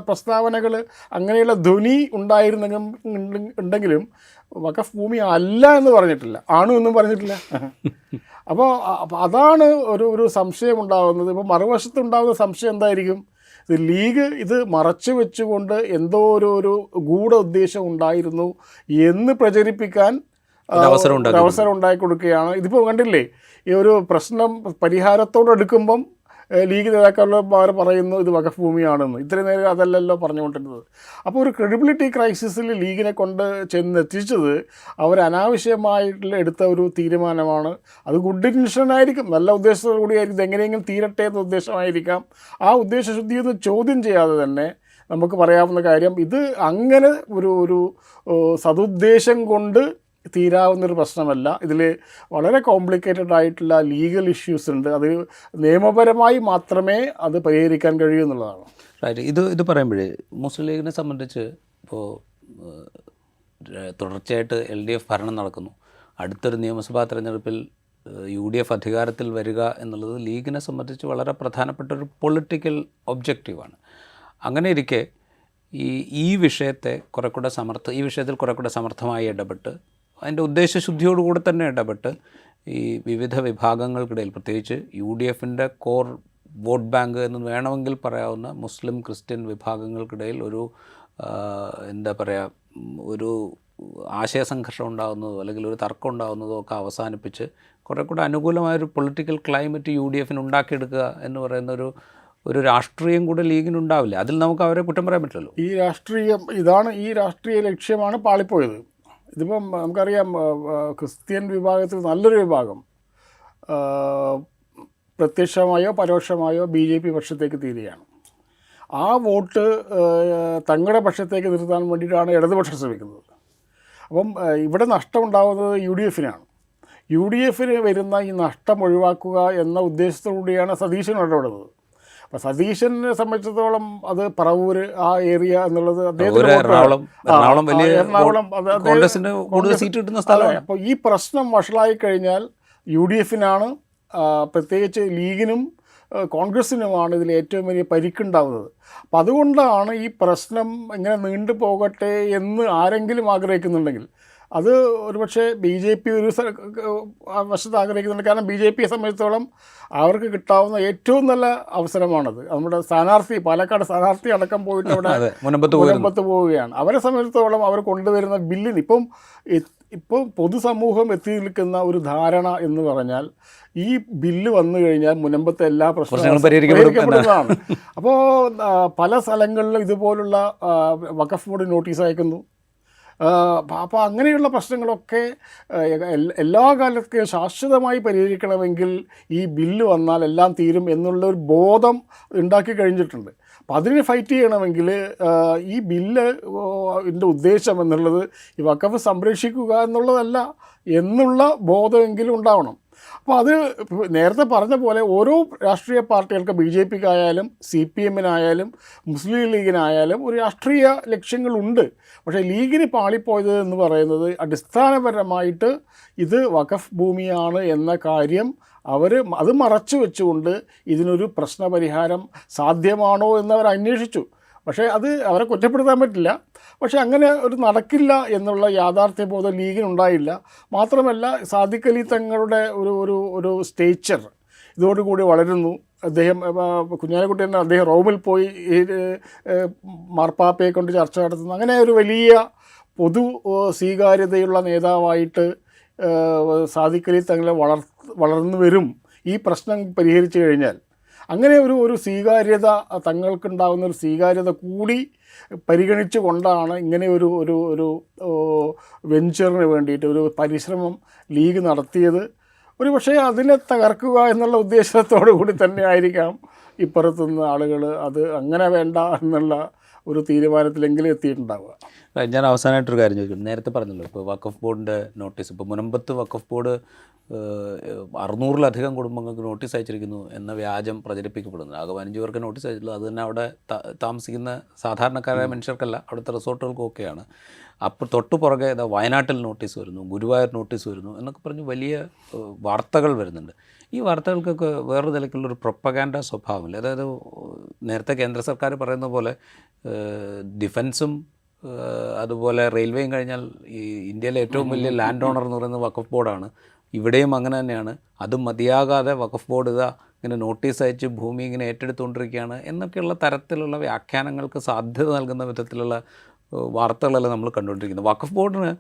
പ്രസ്താവനകൾ അങ്ങനെയുള്ള ധ്വനി ഉണ്ടെങ്കിലും വഖഫ് ഭൂമി അല്ല എന്ന് പറഞ്ഞിട്ടില്ല, എന്നും പറഞ്ഞിട്ടില്ല. അപ്പോൾ അതാണ് ഒരു സംശയം ഉണ്ടാകുന്നത്. ഇപ്പോൾ മറുവശത്തുണ്ടാകുന്ന സംശയം എന്തായിരിക്കും? ഇത് ലീഗ് ഇത് മറച്ചു വെച്ചുകൊണ്ട് എന്തോ ഒരു ഗൂഢ ഉദ്ദേശം ഉണ്ടായിരുന്നു എന്ന് പ്രചരിപ്പിക്കാൻ അവസരം ഉണ്ടാക്കി കൊടുക്കുകയാണ്. ഇതിപ്പോൾ കണ്ടില്ലേ, ഈ ഒരു പ്രശ്നം പരിഹാരത്തോടെടുക്കുമ്പം ലീഗ് നേതാക്കളുടെ പറയുന്നു ഇത് വഖഫ് ഭൂമിയാണെന്ന്. ഇത്രയും നേരം അതല്ലല്ലോ പറഞ്ഞുകൊണ്ടിരുന്നത്. അപ്പോൾ ഒരു ക്രെഡിബിലിറ്റി ക്രൈസിസിൽ ലീഗിനെ കൊണ്ട് ചെന്നെത്തിച്ചത് അവർ അനാവശ്യമായിട്ടുള്ള എടുത്ത ഒരു തീരുമാനമാണ്. അത് ഗുഡ് ഇൻറ്റൻഷനായിരിക്കും, നല്ല ഉദ്ദേശത്തോടു കൂടിയായിരിക്കും, ഇതെങ്ങനെയെങ്കിലും തീരട്ടെ എന്ന ഉദ്ദേശമായിരിക്കാം. ആ ഉദ്ദേശശുദ്ധിയൊന്നും ചോദ്യം ചെയ്യാതെ തന്നെ നമുക്ക് പറയാവുന്ന കാര്യം, ഇത് അങ്ങനെ ഒരു സതുദ്ദേശം കൊണ്ട് തീരാവുന്നൊരു പ്രശ്നമല്ല. ഇതിൽ വളരെ കോംപ്ലിക്കേറ്റഡ് ആയിട്ടുള്ള ലീഗൽ ഇഷ്യൂസ് ഉണ്ട്. അത് നിയമപരമായി മാത്രമേ അത് പരിഹരിക്കാൻ കഴിയൂ എന്നുള്ളതാണ്. ഇത് പറയുമ്പോഴേ മുസ്ലിം ലീഗിനെ സംബന്ധിച്ച് ഇപ്പോൾ തുടർച്ചയായിട്ട് LDF ഭരണം നടക്കുന്നു. അടുത്തൊരു നിയമസഭാ തെരഞ്ഞെടുപ്പിൽ UDF അധികാരത്തിൽ വരിക എന്നുള്ളത് ലീഗിനെ സംബന്ധിച്ച് വളരെ പ്രധാനപ്പെട്ട ഒരു പൊളിറ്റിക്കൽ ഒബ്ജക്റ്റീവാണ്. അങ്ങനെ ഇരിക്കെ ഈ വിഷയത്തിൽ കുറെ കൂടെ സമർത്ഥമായി ഇടപെട്ട് അതിൻ്റെ ഉദ്ദേശശുദ്ധിയോടുകൂടി തന്നെ ഇടപെട്ട് ഈ വിവിധ വിഭാഗങ്ങൾക്കിടയിൽ, പ്രത്യേകിച്ച് UDFൻ്റെ കോർ വോട്ട് ബാങ്ക് എന്ന് വേണമെങ്കിൽ പറയാവുന്ന മുസ്ലിം ക്രിസ്ത്യൻ വിഭാഗങ്ങൾക്കിടയിൽ ഒരു ആശയസംഘർഷം ഉണ്ടാകുന്നതോ അല്ലെങ്കിൽ ഒരു തർക്കം ഉണ്ടാകുന്നതോ ഒക്കെ അവസാനിപ്പിച്ച് കുറെ കൂടെ അനുകൂലമായൊരു പൊളിറ്റിക്കൽ ക്ലൈമറ്റ് UDFന് ഉണ്ടാക്കിയെടുക്കുക എന്ന് പറയുന്ന ഒരു രാഷ്ട്രീയം കൂടെ ലീഗിനുണ്ടാവില്ല. അതിൽ നമുക്ക് അവരെ കുറ്റം പറയാൻ പറ്റില്ലല്ലോ. ഈ രാഷ്ട്രീയ ലക്ഷ്യമാണ് പാളിപ്പോയത്. ഇതിപ്പം നമുക്കറിയാം, ക്രിസ്ത്യൻ വിഭാഗത്തിൽ നല്ലൊരു വിഭാഗം പ്രത്യക്ഷമായോ പരോക്ഷമായോ BJP പക്ഷത്തേക്ക് തീരുകയാണ്. ആ വോട്ട് തങ്ങളുടെ പക്ഷത്തേക്ക് നിർത്താൻ വേണ്ടിയിട്ടാണ് ഇടതുപക്ഷം ശ്രമിക്കുന്നത്. അപ്പം ഇവിടെ നഷ്ടമുണ്ടാകുന്നത് UDFനാണ്. UDFന് വരുന്ന ഈ നഷ്ടം ഒഴിവാക്കുക എന്ന ഉദ്ദേശത്തോടുകൂടിയാണ് സതീശൻ ഇടപെടുന്നത്. അപ്പോൾ സതീശനെ സംബന്ധിച്ചിടത്തോളം അത് പറവൂർ ആ ഏരിയ എന്നുള്ളത് സ്ഥലമാണ്. അപ്പോൾ ഈ പ്രശ്നം വഷളായി കഴിഞ്ഞാൽ UDFനാണ്, പ്രത്യേകിച്ച് ലീഗിനും കോൺഗ്രസിനുമാണ് ഇതിൽ ഏറ്റവും വലിയ പരിക്കുണ്ടാവുന്നത്. അപ്പം അതുകൊണ്ടാണ് ഈ പ്രശ്നം ഇങ്ങനെ നീണ്ടു പോകട്ടെ എന്ന് ആരെങ്കിലും ആഗ്രഹിക്കുന്നുണ്ടെങ്കിൽ അത് ഒരുപക്ഷെ BJP ഒരു വശത്ത് ആഗ്രഹിക്കുന്നുണ്ട്. കാരണം BJPയെ സംബന്ധിച്ചിടത്തോളം അവർക്ക് കിട്ടാവുന്ന ഏറ്റവും നല്ല അവസരമാണത്. നമ്മുടെ പാലക്കാട് സ്ഥാനാർത്ഥി അടക്കം പോയിട്ട് അവിടെ മുനമ്പത്ത് പോവുകയാണ്. അവരെ സംബന്ധിച്ചിടത്തോളം അവർ കൊണ്ടുവരുന്ന ബില്ലിന് ഇപ്പം ഇപ്പോൾ പൊതുസമൂഹം എത്തി നിൽക്കുന്ന ഒരു ധാരണ എന്ന് പറഞ്ഞാൽ ഈ ബില്ല് വന്നു കഴിഞ്ഞാൽ മുനമ്പത്തെ എല്ലാ പ്രശ്നങ്ങളും പരിഹരിക്കപ്പെടുന്നതാണ്. അപ്പോൾ പല സ്ഥലങ്ങളിലും ഇതുപോലുള്ള വഖഫ് ബോർഡ് നോട്ടീസ് അയക്കുന്നു. അപ്പോൾ അങ്ങനെയുള്ള പ്രശ്നങ്ങളൊക്കെ എല്ലാ കാലത്തും ശാശ്വതമായി പരിഹരിക്കണമെങ്കിൽ ഈ ബില്ല് വന്നാൽ എല്ലാം തീരും എന്നുള്ളൊരു ബോധം ഉണ്ടാക്കി കഴിഞ്ഞിട്ടുണ്ട്. അപ്പോൾ അതിന് ഫൈറ്റ് ചെയ്യണമെങ്കിൽ ഈ ബില്ല് ഇതിൻ്റെ ഉദ്ദേശം എന്നുള്ളത് ഈ വഖഫ് സംരക്ഷിക്കുക എന്നുള്ളതല്ല എന്നുള്ള ബോധമെങ്കിലും ഉണ്ടാവണം. അപ്പോൾ അത് നേരത്തെ പറഞ്ഞ പോലെ ഓരോ രാഷ്ട്രീയ പാർട്ടികൾക്ക് BJPക്കായാലും CPMനായാലും മുസ്ലിം ലീഗിനായാലും ഒരു രാഷ്ട്രീയ ലക്ഷ്യങ്ങളുണ്ട്. പക്ഷേ ലീഗിന് പാളിപ്പോയത് എന്ന് പറയുന്നത് അടിസ്ഥാനപരമായിട്ട് ഇത് വഖഫ് ഭൂമിയാണ് എന്ന കാര്യം അത് മറച്ചു വെച്ചുകൊണ്ട് ഇതിനൊരു പ്രശ്നപരിഹാരം സാധ്യമാണോ എന്നവർ അന്വേഷിച്ചു. പക്ഷേ അത് അവരെ കുറ്റപ്പെടുത്താൻ പറ്റില്ല. പക്ഷേ അങ്ങനെ ഒരു നടക്കില്ല എന്നുള്ള യാഥാർത്ഥ്യബോധം ലീഗിനുണ്ടായില്ല. മാത്രമല്ല സാദിഖ് അലി തങ്ങളുടെ ഒരു സ്റ്റേച്ചർ ഇതോടുകൂടി വളരുന്നു. അദ്ദേഹം കുഞ്ഞാലിക്കുട്ടി തന്നെ അദ്ദേഹം റോമിൽ പോയി മാർപ്പാപ്പയെ കൊണ്ട് ചർച്ച നടത്തുന്നു. അങ്ങനെ ഒരു വലിയ പൊതു സ്വീകാര്യതയുള്ള നേതാവായിട്ട് സാദിഖ് അലി തങ്ങളെ വളർന്നു വരും ഈ പ്രശ്നം പരിഹരിച്ചു കഴിഞ്ഞാൽ. അങ്ങനെ ഒരു സ്വീകാര്യത തങ്ങൾക്കുണ്ടാകുന്ന ഒരു സ്വീകാര്യത കൂടി പരിഗണിച്ചു കൊണ്ടാണ് ഇങ്ങനെ ഒരു വെഞ്ചറിന് വേണ്ടിയിട്ട് ഒരു പരിശ്രമം ലീഗ് നടത്തിയത്. ഒരു പക്ഷേ അതിനെ തകർക്കുക എന്നുള്ള ഉദ്ദേശത്തോടു കൂടി തന്നെ ആയിരിക്കാം ഇപ്പുറത്തുനിന്ന് ആളുകൾ അത് അങ്ങനെ വേണ്ട എന്നുള്ള ഒരു തീരുമാനത്തിലെങ്കിലും എത്തിയിട്ടുണ്ടാവുക. ഞാൻ അവസാനമായിട്ടൊരു കാര്യം ചോദിക്കും. നേരത്തെ പറഞ്ഞല്ലോ ഇപ്പോൾ വഖഫ് ബോർഡിൻ്റെ നോട്ടീസ്, ഇപ്പോൾ മുനമ്പത്ത് വഖഫ് ബോർഡ് 600-ലധികം കുടുംബങ്ങൾക്ക് നോട്ടീസ് അയച്ചിരിക്കുന്നു എന്ന വ്യാജം പ്രചരിപ്പിക്കപ്പെടുന്നു. ആകെ 15 പേർക്ക് നോട്ടീസ് അയച്ചിട്ടുള്ളൂ. അത് തന്നെ അവിടെ താമസിക്കുന്ന സാധാരണക്കാരായ മനുഷ്യർക്കല്ല, അവിടുത്തെ റിസോർട്ടുകൾക്കൊക്കെയാണ്. അപ്പോൾ തൊട്ടു പുറകെ വയനാട്ടിൽ നോട്ടീസ് വരുന്നു, ഗുരുവായൂർ നോട്ടീസ് വരുന്നു എന്നൊക്കെ പറഞ്ഞ് വലിയ വാർത്തകൾ വരുന്നുണ്ട്. ഈ വാർത്തകൾക്കൊക്കെ വേറൊരു നിലയ്ക്കുള്ളൊരു പ്രൊപ്പഗാൻഡ സ്വഭാവമില്ല. അതായത് നേരത്തെ കേന്ദ്ര സർക്കാർ പറയുന്ന പോലെ ഡിഫൻസും അതുപോലെ റെയിൽവേയും കഴിഞ്ഞാൽ ഈ ഇന്ത്യയിലെ ഏറ്റവും വലിയ ലാൻഡ് ഓണർ എന്ന് പറയുന്നത് വഖഫ് ബോർഡാണ്. ഇവിടെയും അങ്ങനെ തന്നെയാണ്. അതും മതിയാകാതെ വഖഫ് ബോർഡ് ഇങ്ങനെ നോട്ടീസ് അയച്ച് ഭൂമി ഇങ്ങനെ ഏറ്റെടുത്തുകൊണ്ടിരിക്കുകയാണ് എന്നൊക്കെയുള്ള തരത്തിലുള്ള വ്യാഖ്യാനങ്ങൾക്ക് സാധ്യത നൽകുന്ന വിധത്തിലുള്ള വാർത്തകളെല്ലാം നമ്മൾ കണ്ടുകൊണ്ടിരിക്കുന്നത്. വഖഫ് ബോർഡിന്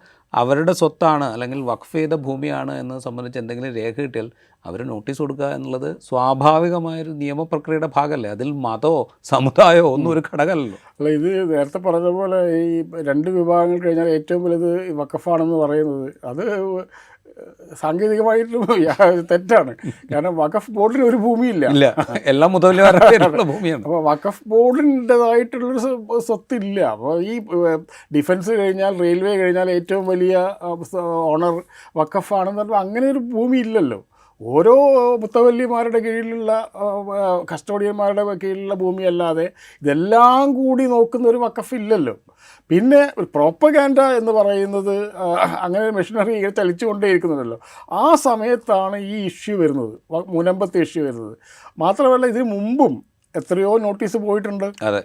അവരുടെ സ്വത്താണ് അല്ലെങ്കിൽ വഖഫ് ചെയ്ത ഭൂമിയാണ് എന്നത് സംബന്ധിച്ച് എന്തെങ്കിലും രേഖ കിട്ടിയാൽ അവർ നോട്ടീസ് കൊടുക്കുക എന്നുള്ളത് സ്വാഭാവികമായൊരു നിയമപ്രക്രിയയുടെ ഭാഗമല്ലേ. അതിൽ മതമോ സമുദായമോ ഒന്നും ഒരു ഘടകമല്ലല്ലോ. അല്ല, ഇത് നേരത്തെ പറഞ്ഞ പോലെ ഈ 2 വിഭാഗങ്ങൾ കഴിഞ്ഞാൽ ഏറ്റവും വലുത് വഖഫാണെന്ന് പറയുന്നത് അത് സാങ്കേതികമായിട്ടും തെറ്റാണ്. കാരണം വഖഫ് ബോർഡിന് ഒരു ഭൂമിയില്ല, എല്ലാം മുതലുള്ള ഭൂമിയാണ്. അപ്പോൾ വഖഫ് ബോർഡിൻ്റെതായിട്ടുള്ളൊരു സ്വത്തില്ല. അപ്പോൾ ഈ ഡിഫൻസ് കഴിഞ്ഞാൽ റെയിൽവേ കഴിഞ്ഞാൽ ഏറ്റവും വലിയ ഓണർ വഖഫാണെന്ന് പറഞ്ഞാൽ അങ്ങനെ ഒരു ഭൂമി ഇല്ലല്ലോ. ഓരോ മുത്തവല്ലിമാരുടെ കീഴിലുള്ള കസ്റ്റോഡിയന്മാരുടെ കീഴിലുള്ള ഭൂമിയല്ലാതെ ഇതെല്ലാം കൂടി നോക്കുന്ന ഒരു വഖഫ് ഇല്ലല്ലോ. പിന്നെ ഒരു പ്രോപ്പഗാൻഡ എന്ന് പറയുന്നത് അങ്ങനെ മെഷീനറി ചലിച്ചുകൊണ്ടേയിരിക്കുന്നുണ്ടല്ലോ. ആ സമയത്താണ് ഈ ഇഷ്യൂ വരുന്നത്, മുനമ്പത്തെ ഇഷ്യൂ വരുന്നത്. മാത്രമല്ല ഇതിന് മുമ്പും എത്രയോ നോട്ടീസ് പോയിട്ടുണ്ട്. അതെ,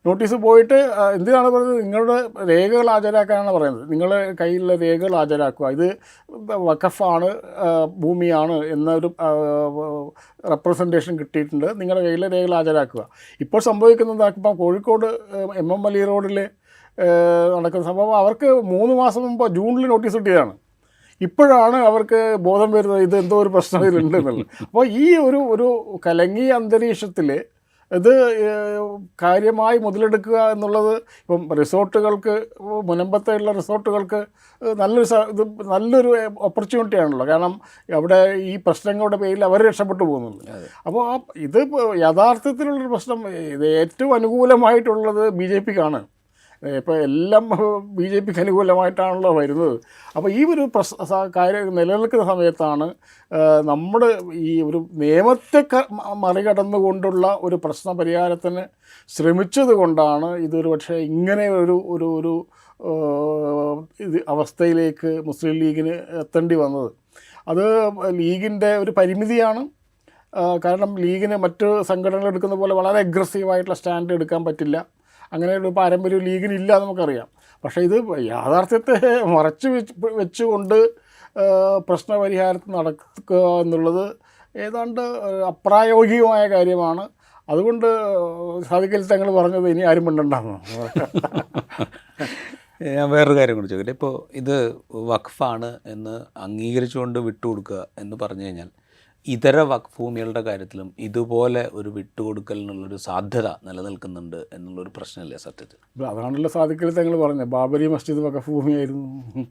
നോട്ടീസ് പോയിട്ട് എന്തിനാണ് പറയുന്നത്? നിങ്ങളുടെ രേഖകൾ ഹാജരാക്കാനാണ് പറയുന്നത്. നിങ്ങളുടെ കയ്യിലുള്ള രേഖകൾ ഹാജരാക്കുക, ഇത് വഖഫാണ്, ഭൂമിയാണ് എന്നൊരു റെപ്രസെൻറ്റേഷൻ കിട്ടിയിട്ടുണ്ട്, നിങ്ങളുടെ കയ്യിലെ രേഖകൾ ഹാജരാക്കുക. ഇപ്പോൾ സംഭവിക്കുന്നത് ഇപ്പം കോഴിക്കോട് MM അലി റോഡിൽ നടക്കുന്ന സംഭവം അവർക്ക് 3 മാസം മുമ്പ് ജൂണിൽ നോട്ടീസ് കിട്ടിയതാണ്. ഇപ്പോഴാണ് അവർക്ക് ബോധം വരുന്നത് ഇത് എന്തോ ഒരു പ്രശ്നം ഇതിലുണ്ടെന്നുള്ളത്. അപ്പോൾ ഈ ഒരു കലങ്ങിയ അന്തരീക്ഷത്തിൽ ഇത് കാര്യമായി മുതലെടുക്കുക എന്നുള്ളത് ഇപ്പം റിസോർട്ടുകൾക്ക്, മുനമ്പത്തുള്ള റിസോർട്ടുകൾക്ക് നല്ലൊരു ഓപ്പർച്യൂണിറ്റിയാണല്ലോ. കാരണം അവിടെ ഈ പ്രശ്നങ്ങളുടെ പേരിൽ അവർ രക്ഷപ്പെട്ടു പോകുന്നുണ്ട്. അപ്പോൾ ഇത് യഥാർത്ഥത്തിലുള്ളൊരു പ്രശ്നം ഇത് ഏറ്റവും അനുകൂലമായിട്ടുള്ളത് BJPക്കാണ്. ഇപ്പോൾ എല്ലാം BJPക്ക് അനുകൂലമായിട്ടാണല്ലോ വരുന്നത്. അപ്പോൾ ഈ ഒരു കാര്യം നിലനിൽക്കുന്ന സമയത്താണ് നമ്മുടെ ഈ ഒരു നിയമത്തെ മറികടന്നുകൊണ്ടുള്ള ഒരു പ്രശ്ന പരിഹാരത്തിന് ശ്രമിച്ചത് കൊണ്ടാണ് ഇതൊരു പക്ഷേ ഇങ്ങനെ ഒരു അവസ്ഥയിലേക്ക് മുസ്ലിം ലീഗിന് എത്തേണ്ടി വന്നത്. അത് ലീഗിൻ്റെ ഒരു പരിമിതിയാണ്. കാരണം ലീഗിന് മറ്റ് സംഘടനകൾ എടുക്കുന്ന പോലെ വളരെ അഗ്രസീവായിട്ടുള്ള സ്റ്റാൻഡ് എടുക്കാൻ പറ്റില്ല. അങ്ങനെ ഒരു പാരമ്പര്യം ലീഗിനില്ല, നമുക്കറിയാം. പക്ഷേ ഇത് യാഥാർത്ഥ്യത്തെ മറച്ചു വെച്ചുകൊണ്ട് പ്രശ്നപരിഹാരത്തിൽ നടക്കുക എന്നുള്ളത് ഏതാണ്ട് അപ്രായോഗികമായ കാര്യമാണ്. അതുകൊണ്ട് സാദിഖ് അലി തങ്ങൾ പറഞ്ഞത് ഇനി ആരും മിണ്ടണ്ടെന്ന്. ഞാൻ വേറൊരു കാര്യം കൂടി ചോദിക്കട്ടെ. ഇപ്പോൾ ഇത് വഖഫാണ് എന്ന് അംഗീകരിച്ചുകൊണ്ട് വിട്ടുകൊടുക്കുക എന്ന് പറഞ്ഞു കഴിഞ്ഞാൽ ഇതര വഖഫ് ഭൂമികളുടെ കാര്യത്തിലും ഇതുപോലെ ഒരു വിട്ടുകൊടുക്കലിനുള്ളൊരു സാധ്യത നിലനിൽക്കുന്നുണ്ട് എന്നുള്ളൊരു പ്രശ്നമില്ലേ സത്യത്തിൽ? അതാണല്ലോ സാദിഖലി തങ്ങൾ പറഞ്ഞത്, ബാബരി മസ്ജിദ് വഖഫ് ഭൂമിയായിരുന്നു,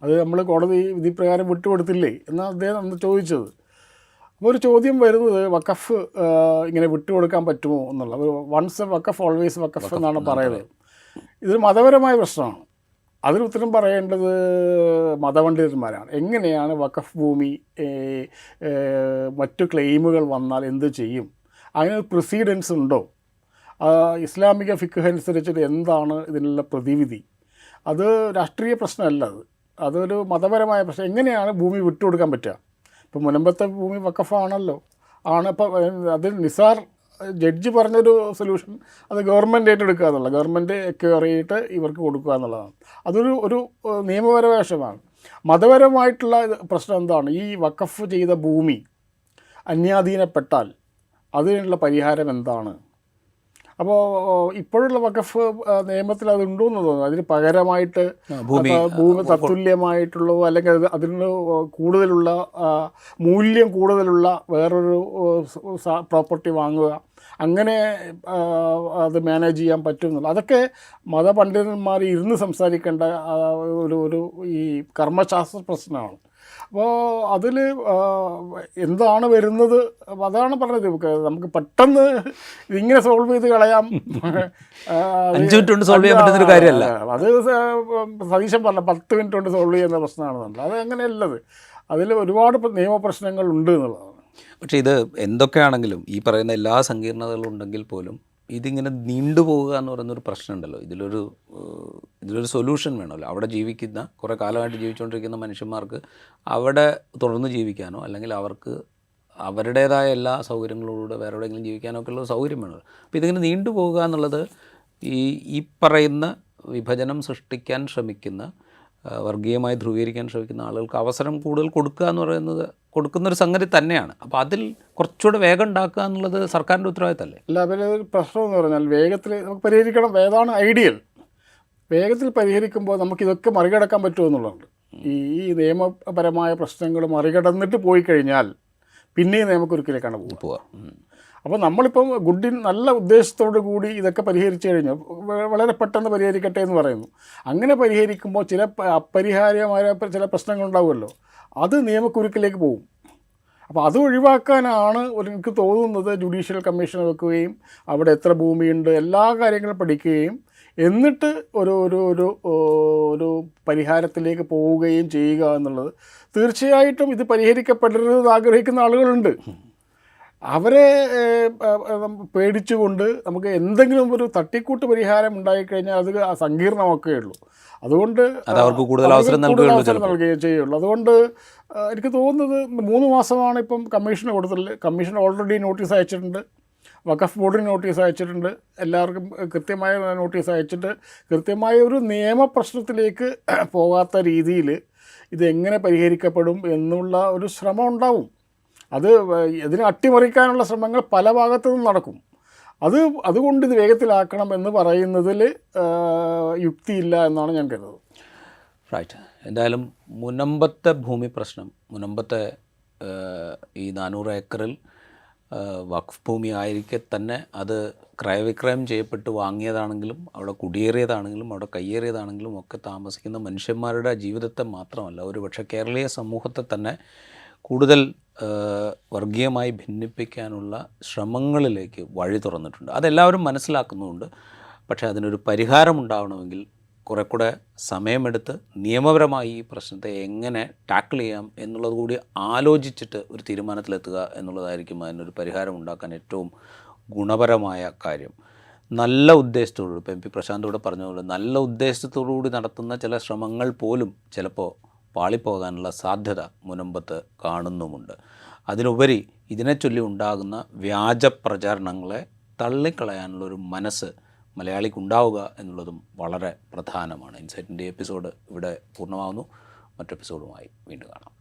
അത് നമ്മൾ കോടതി വിധിപ്രകാരം വിട്ടുകൊടുത്തില്ലേ എന്നാണ് അദ്ദേഹം അന്ന് ചോദിച്ചത്. അപ്പോൾ ഒരു ചോദ്യം വരുന്നത് വഖഫ് ഇങ്ങനെ വിട്ടുകൊടുക്കാൻ പറ്റുമോ എന്നുള്ള, ഒരു വൺസ് വഖഫ് ഓൾവേസ് വഖഫ് എന്നാണ് പറയുന്നത്. ഇതൊരു മതപരമായ പ്രശ്നമാണ്. അതിന് ഉത്തരം പറയേണ്ടത് മതപണ്ഡിതന്മാരാണ്. എങ്ങനെയാണ് വഖഫ് ഭൂമി മറ്റു ക്ലെയിമുകൾ വന്നാൽ എന്ത് ചെയ്യും, അതിന് പ്രൊസീഡൻസ് ഉണ്ടോ, ഇസ്ലാമിക ഫിഖ് അനുസരിച്ചിട്ട് എന്താണ് ഇതിനുള്ള പ്രതിവിധി? അത് രാഷ്ട്രീയ പ്രശ്നമല്ല, അതൊരു മതപരമായ പ്രശ്നം. എങ്ങനെയാണ് ഭൂമി വിട്ടുകൊടുക്കാൻ പറ്റുക? ഇപ്പോൾ മുനമ്പത്തെ ഭൂമി വഖഫാണല്ലോ, ആണ്. ഇപ്പോൾ അതിൽ നിസാർ ജഡ്ജി പറഞ്ഞൊരു സൊല്യൂഷൻ, അത് ഗവൺമെൻറ് ഏറ്റെടുക്കുക എന്നുള്ള, ഗവൺമെൻറ് എക്വയറിയിട്ട് ഇവർക്ക് കൊടുക്കുക എന്നുള്ളതാണ്. അതൊരു നിയമപരമായ വശമാണ്. മതപരമായിട്ടുള്ള പ്രശ്നം എന്താണ്? ഈ വഖഫ് ചെയ്ത ഭൂമി അന്യാധീനപ്പെട്ടാൽ അതിനുള്ള പരിഹാരം എന്താണ്? അപ്പോൾ ഇപ്പോഴുള്ള വഖഫ് നിയമത്തിൽ അത് ഉണ്ടോയെന്ന് തോന്നുന്നു. അതിന് പകരമായിട്ട് ഭൂമി തത്തുല്യമായിട്ടുള്ളോ അല്ലെങ്കിൽ അതിന് കൂടുതലുള്ള മൂല്യം കൂടുതലുള്ള വേറൊരു പ്രോപ്പർട്ടി വാങ്ങുക, അങ്ങനെ അത് മാനേജ് ചെയ്യാൻ പറ്റുമെന്നുള്ള, അതൊക്കെ മതപണ്ഡിതന്മാർ ഇരുന്ന് സംസാരിക്കേണ്ട ഒരു ഈ കർമ്മശാസ്ത്ര പ്രശ്നമാണ്. അപ്പോൾ അതിൽ എന്താണ് വരുന്നത്, അതാണ് പറഞ്ഞത്. നമുക്ക് പെട്ടെന്ന് ഇതിങ്ങനെ സോൾവ് ചെയ്ത് കളയാം, 5 മിനിറ്റ് കൊണ്ട് സോൾവ് ചെയ്യാൻ പറ്റുന്നൊരു കാര്യമല്ല അത്. സതീശൻ പറഞ്ഞ 10 മിനിറ്റ് കൊണ്ട് സോൾവ് ചെയ്യുന്ന പ്രശ്നമാണ്. അത് അങ്ങനെയല്ലത്, അതിൽ ഒരുപാട് നിയമപ്രശ്നങ്ങൾ ഉണ്ട് എന്നുള്ളതാണ്. പക്ഷേ ഇത് എന്തൊക്കെയാണെങ്കിലും ഈ പറയുന്ന എല്ലാ സങ്കീർണതകളും ഉണ്ടെങ്കിൽ പോലും ഇതിങ്ങനെ നീണ്ടുപോകുക എന്ന് പറയുന്നൊരു പ്രശ്നമുണ്ടല്ലോ. ഇതിലൊരു സൊല്യൂഷൻ വേണമല്ലോ. അവിടെ ജീവിക്കുന്ന കുറേ കാലമായിട്ട് ജീവിച്ചുകൊണ്ടിരിക്കുന്ന മനുഷ്യന്മാർക്ക് അവിടെ തുടർന്ന് ജീവിക്കാനോ അല്ലെങ്കിൽ അവർക്ക് അവരുടേതായ എല്ലാ സൗകര്യങ്ങളോടുകൂടെ വേറെ എവിടെയെങ്കിലും ജീവിക്കാനോ ഒക്കെ ഉള്ള സൗകര്യം വേണമല്ലോ. അപ്പോൾ ഇതിങ്ങനെ നീണ്ടുപോകുക എന്നുള്ളത് ഈ പറയുന്ന വിഭജനം സൃഷ്ടിക്കാൻ ശ്രമിക്കുന്ന, വർഗീയമായി ധ്രുവീകരിക്കാൻ ശ്രമിക്കുന്ന ആളുകൾക്ക് അവസരം കൂടുതൽ കൊടുക്കുക എന്ന് പറയുന്നത് കൊടുക്കുന്നൊരു സംഗതി തന്നെയാണ്. അപ്പോൾ അതിൽ കുറച്ചുകൂടെ വേഗം ഉണ്ടാക്കുക എന്നുള്ളത് സർക്കാരിൻ്റെ ഉത്തരവാദിത്തമല്ലേ? അല്ല, അതിൽ ഒരു പ്രശ്നം എന്ന് പറഞ്ഞാൽ വേഗത്തിൽ നമുക്ക് പരിഹരിക്കണം. ഏതാണ് ഐഡിയൽ? വേഗത്തിൽ പരിഹരിക്കുമ്പോൾ നമുക്കിതൊക്കെ മറികടക്കാൻ പറ്റുമെന്നുള്ളതുണ്ട്. ഈ നിയമപരമായ പ്രശ്നങ്ങൾ മറികടന്നിട്ട് പോയി കഴിഞ്ഞാൽ പിന്നെയും നിയമക്കുരുക്കിലേക്കാണ് പോവുക. അപ്പോൾ നമ്മളിപ്പം നല്ല ഉദ്ദേശത്തോടു കൂടി ഇതൊക്കെ പരിഹരിച്ചു കഴിഞ്ഞാൽ വളരെ പെട്ടെന്ന് പരിഹരിക്കട്ടെ എന്ന് പറയുന്നു. അങ്ങനെ പരിഹരിക്കുമ്പോൾ ചില അപരിഹാര്യമായ ചില പ്രശ്നങ്ങളുണ്ടാവുമല്ലോ, അത് നിയമക്കുരുക്കിലേക്ക് പോകും. അപ്പോൾ അത് ഒഴിവാക്കാനാണ് എനിക്ക് തോന്നുന്നത് ജുഡീഷ്യൽ കമ്മീഷൻ വെക്കുകയും അവിടെ എത്ര ഭൂമിയുണ്ട് എല്ലാ കാര്യങ്ങളും പഠിക്കുകയും എന്നിട്ട് ഒരു പരിഹാരത്തിലേക്ക് പോവുകയും ചെയ്യുക എന്നുള്ളത്. തീർച്ചയായിട്ടും ഇത് പരിഹരിക്കപ്പെടരുതെന്ന് ആഗ്രഹിക്കുന്ന ആളുകളുണ്ട്. അവരെ പേടിച്ചുകൊണ്ട് നമുക്ക് എന്തെങ്കിലും ഒരു തട്ടിക്കൂട്ട് പരിഹാരം ഉണ്ടായിക്കഴിഞ്ഞാൽ അത് സങ്കീർണമാക്കുകയുള്ളൂ. അതുകൊണ്ട് അവർക്ക് കൂടുതൽ അവസരം നൽകുകയും ചെയ്യുള്ളൂ. അതുകൊണ്ട് എനിക്ക് തോന്നുന്നത് 3 മാസമാണ് ഇപ്പം കമ്മീഷന് കൊടുത്തിട്ടുള്ളത്. കമ്മീഷൻ ഓൾറെഡി നോട്ടീസ് അയച്ചിട്ടുണ്ട്, വഖഫ് ബോർഡിന് നോട്ടീസ് അയച്ചിട്ടുണ്ട്, എല്ലാവർക്കും കൃത്യമായ നോട്ടീസ് അയച്ചിട്ട് കൃത്യമായ ഒരു നിയമപ്രശ്നത്തിലേക്ക് പോകാത്ത രീതിയിൽ ഇതെങ്ങനെ പരിഹരിക്കപ്പെടും എന്നുള്ള ഒരു ശ്രമം ഉണ്ടാവും. ഇതിനെ അട്ടിമറിക്കാനുള്ള ശ്രമങ്ങൾ പല ഭാഗത്തു നിന്നും നടക്കും. അതുകൊണ്ട് ഇത് വേഗത്തിലാക്കണം എന്ന് പറയുന്നതിൽ യുക്തിയില്ല എന്നാണ് ഞാൻ കരുതുന്നത്. റൈറ്റ്. എന്തായാലും മുനമ്പത്തെ ഭൂമി പ്രശ്നം, മുനമ്പത്തെ ഈ 400 ഏക്കറിൽ വഖഫ് ഭൂമി ആയിരിക്കെ തന്നെ അത് ക്രയവിക്രയം ചെയ്യപ്പെട്ട് വാങ്ങിയതാണെങ്കിലും അവിടെ കുടിയേറിയതാണെങ്കിലും അവിടെ കയ്യേറിയതാണെങ്കിലും ഒക്കെ താമസിക്കുന്ന മനുഷ്യന്മാരുടെ ജീവിതത്തെ മാത്രമല്ല, ഒരുപക്ഷെ കേരളീയ സമൂഹത്തെ തന്നെ കൂടുതൽ വർഗീയമായി ഭിന്നിപ്പിക്കാനുള്ള ശ്രമങ്ങളിലേക്ക് വഴി തുറന്നിട്ടുണ്ട്. അതെല്ലാവരും മനസ്സിലാക്കുന്നുമുണ്ട്. പക്ഷേ അതിനൊരു പരിഹാരമുണ്ടാവണമെങ്കിൽ കുറെ കൂടെ സമയമെടുത്ത് നിയമപരമായി ഈ പ്രശ്നത്തെ എങ്ങനെ ടാക്കിൾ ചെയ്യാം എന്നുള്ളത് കൂടി ആലോചിച്ചിട്ട് ഒരു തീരുമാനത്തിലെത്തുക എന്നുള്ളതായിരിക്കും അതിനൊരു പരിഹാരം ഉണ്ടാക്കാൻ ഏറ്റവും ഗുണപരമായ കാര്യം. നല്ല ഉദ്ദേശത്തോടു, ഇപ്പോൾ MP പ്രശാന്ത് ഇവിടെ പറഞ്ഞതുപോലെ നല്ല ഉദ്ദേശത്തോടുകൂടി നടത്തുന്ന ചില ശ്രമങ്ങൾ പോലും ചിലപ്പോൾ പാളിപ്പോകാനുള്ള സാധ്യത മുനമ്പത്ത് കാണുന്നുമുണ്ട്. അതിനുപരി ഇതിനെ ചൊല്ലി ഉണ്ടാകുന്ന വ്യാജ പ്രചാരണങ്ങളെ തള്ളിക്കളയാനുള്ളൊരു മനസ്സ് മലയാളിക്കുണ്ടാവുക എന്നുള്ളതും വളരെ പ്രധാനമാണ്. ഇൻസൈറ്റിൻ്റെ എപ്പിസോഡ് ഇവിടെ പൂർണ്ണമാകുന്നു. മറ്റെപ്പിസോഡുമായി വീണ്ടും കാണാം.